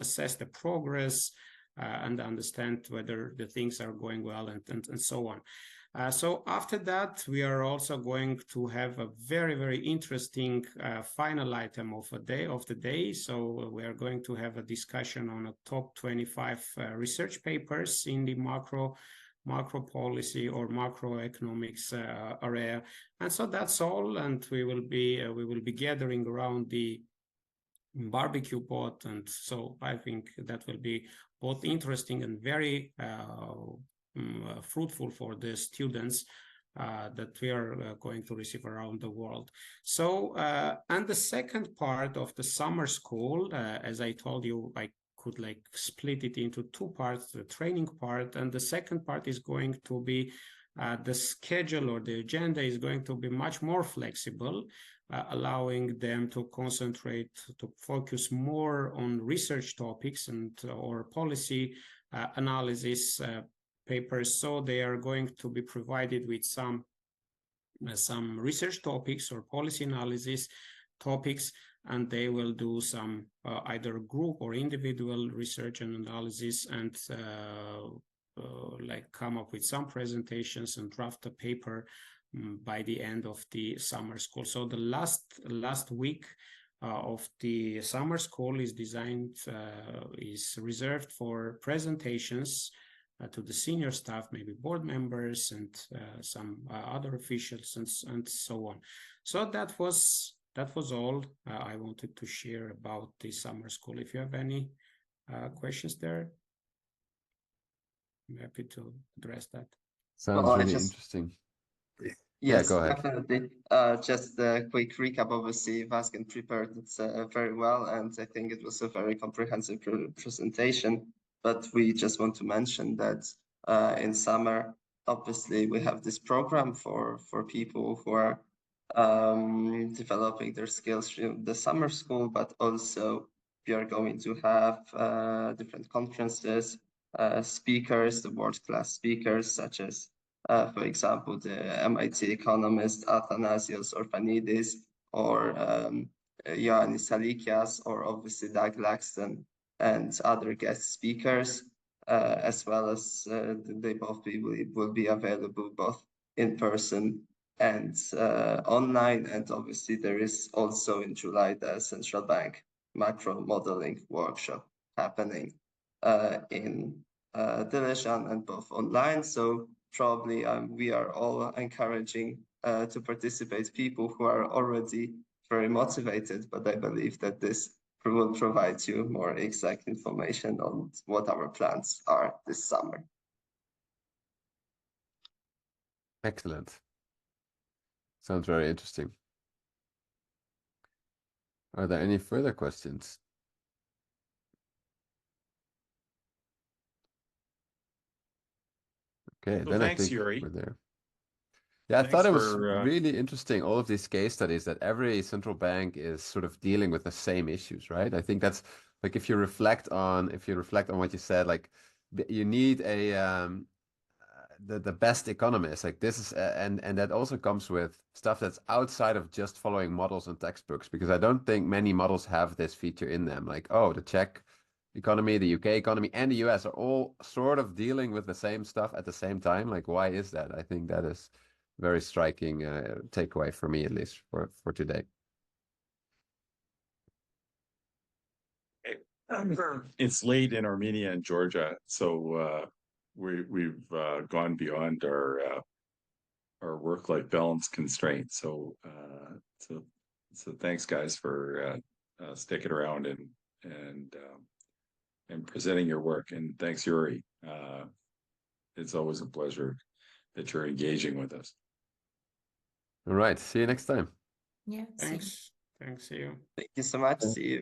assess the progress and understand whether the things are going well and so on. So after that, we are also going to have a very, very interesting final item of the day. So we are going to have a discussion on a top 25 research papers in the macro policy or macroeconomics area. And so that's all. And we will be gathering around the barbecue pot. And so I think that will be both interesting and very fruitful for the students that we are going to receive around the world. So, and the second part of the summer school, as I told you, I could like split it into 2 parts, the training part, and the second part is going to be the schedule, or the agenda is going to be much more flexible, allowing them to concentrate, to focus more on research topics or policy analysis papers. So they are going to be provided with some research topics or policy analysis topics, and they will do some either group or individual research and analysis, and like come up with some presentations and draft a paper by the end of the summer school. So the last week of the summer school is reserved for presentations to the senior staff, maybe board members and some other officials and so on. So that was that was all I wanted to share about the summer school. If you have any questions there, I'm happy to address that. Sounds really interesting. Yeah, Yes, go ahead. definitely. Just a quick recap. Obviously, Vasgen prepared it very well, and I think it was a very comprehensive presentation. But we just want to mention that in summer, obviously, we have this program for people who are developing their skills through the summer school, but also we are going to have different conferences, speakers, the world-class speakers, such as for example, the MIT economist Athanasios Orphanidis, or Ioannis Salikias, or obviously Doug Laxton, and other guest speakers, as well as they both will be available both in person and online. And obviously there is also in July the central bank macro modeling workshop happening in Dilishan and both online. So probably we are all encouraging to participate people who are already very motivated, but I believe that this will provide you more exact information on what our plans are this summer. Excellent. Sounds very interesting. Are there any further questions? Okay, So then I thanks, think Yuri. we're there. Yeah, I Thanks thought it was for, really interesting, all of these case studies, that every central bank is sort of dealing with the same issues, right? I think that's like, if you reflect on what you said, like you need the best economists. Like this is and that also comes with stuff that's outside of just following models and textbooks, because I don't think many models have this feature in them. Like, oh, the Czech economy, the UK economy, and the US are all sort of dealing with the same stuff at the same time. Like, why is that? I think that is very striking takeaway for me, at least for today. it's late in Armenia and Georgia, so we've gone beyond our work-life balance constraints. So thanks, guys, for sticking around and presenting your work. And thanks, Yuri. It's always a pleasure that you're engaging with us. All right. See you next time. Yeah. Thanks. Thanks, see you. Thank you so much. See you.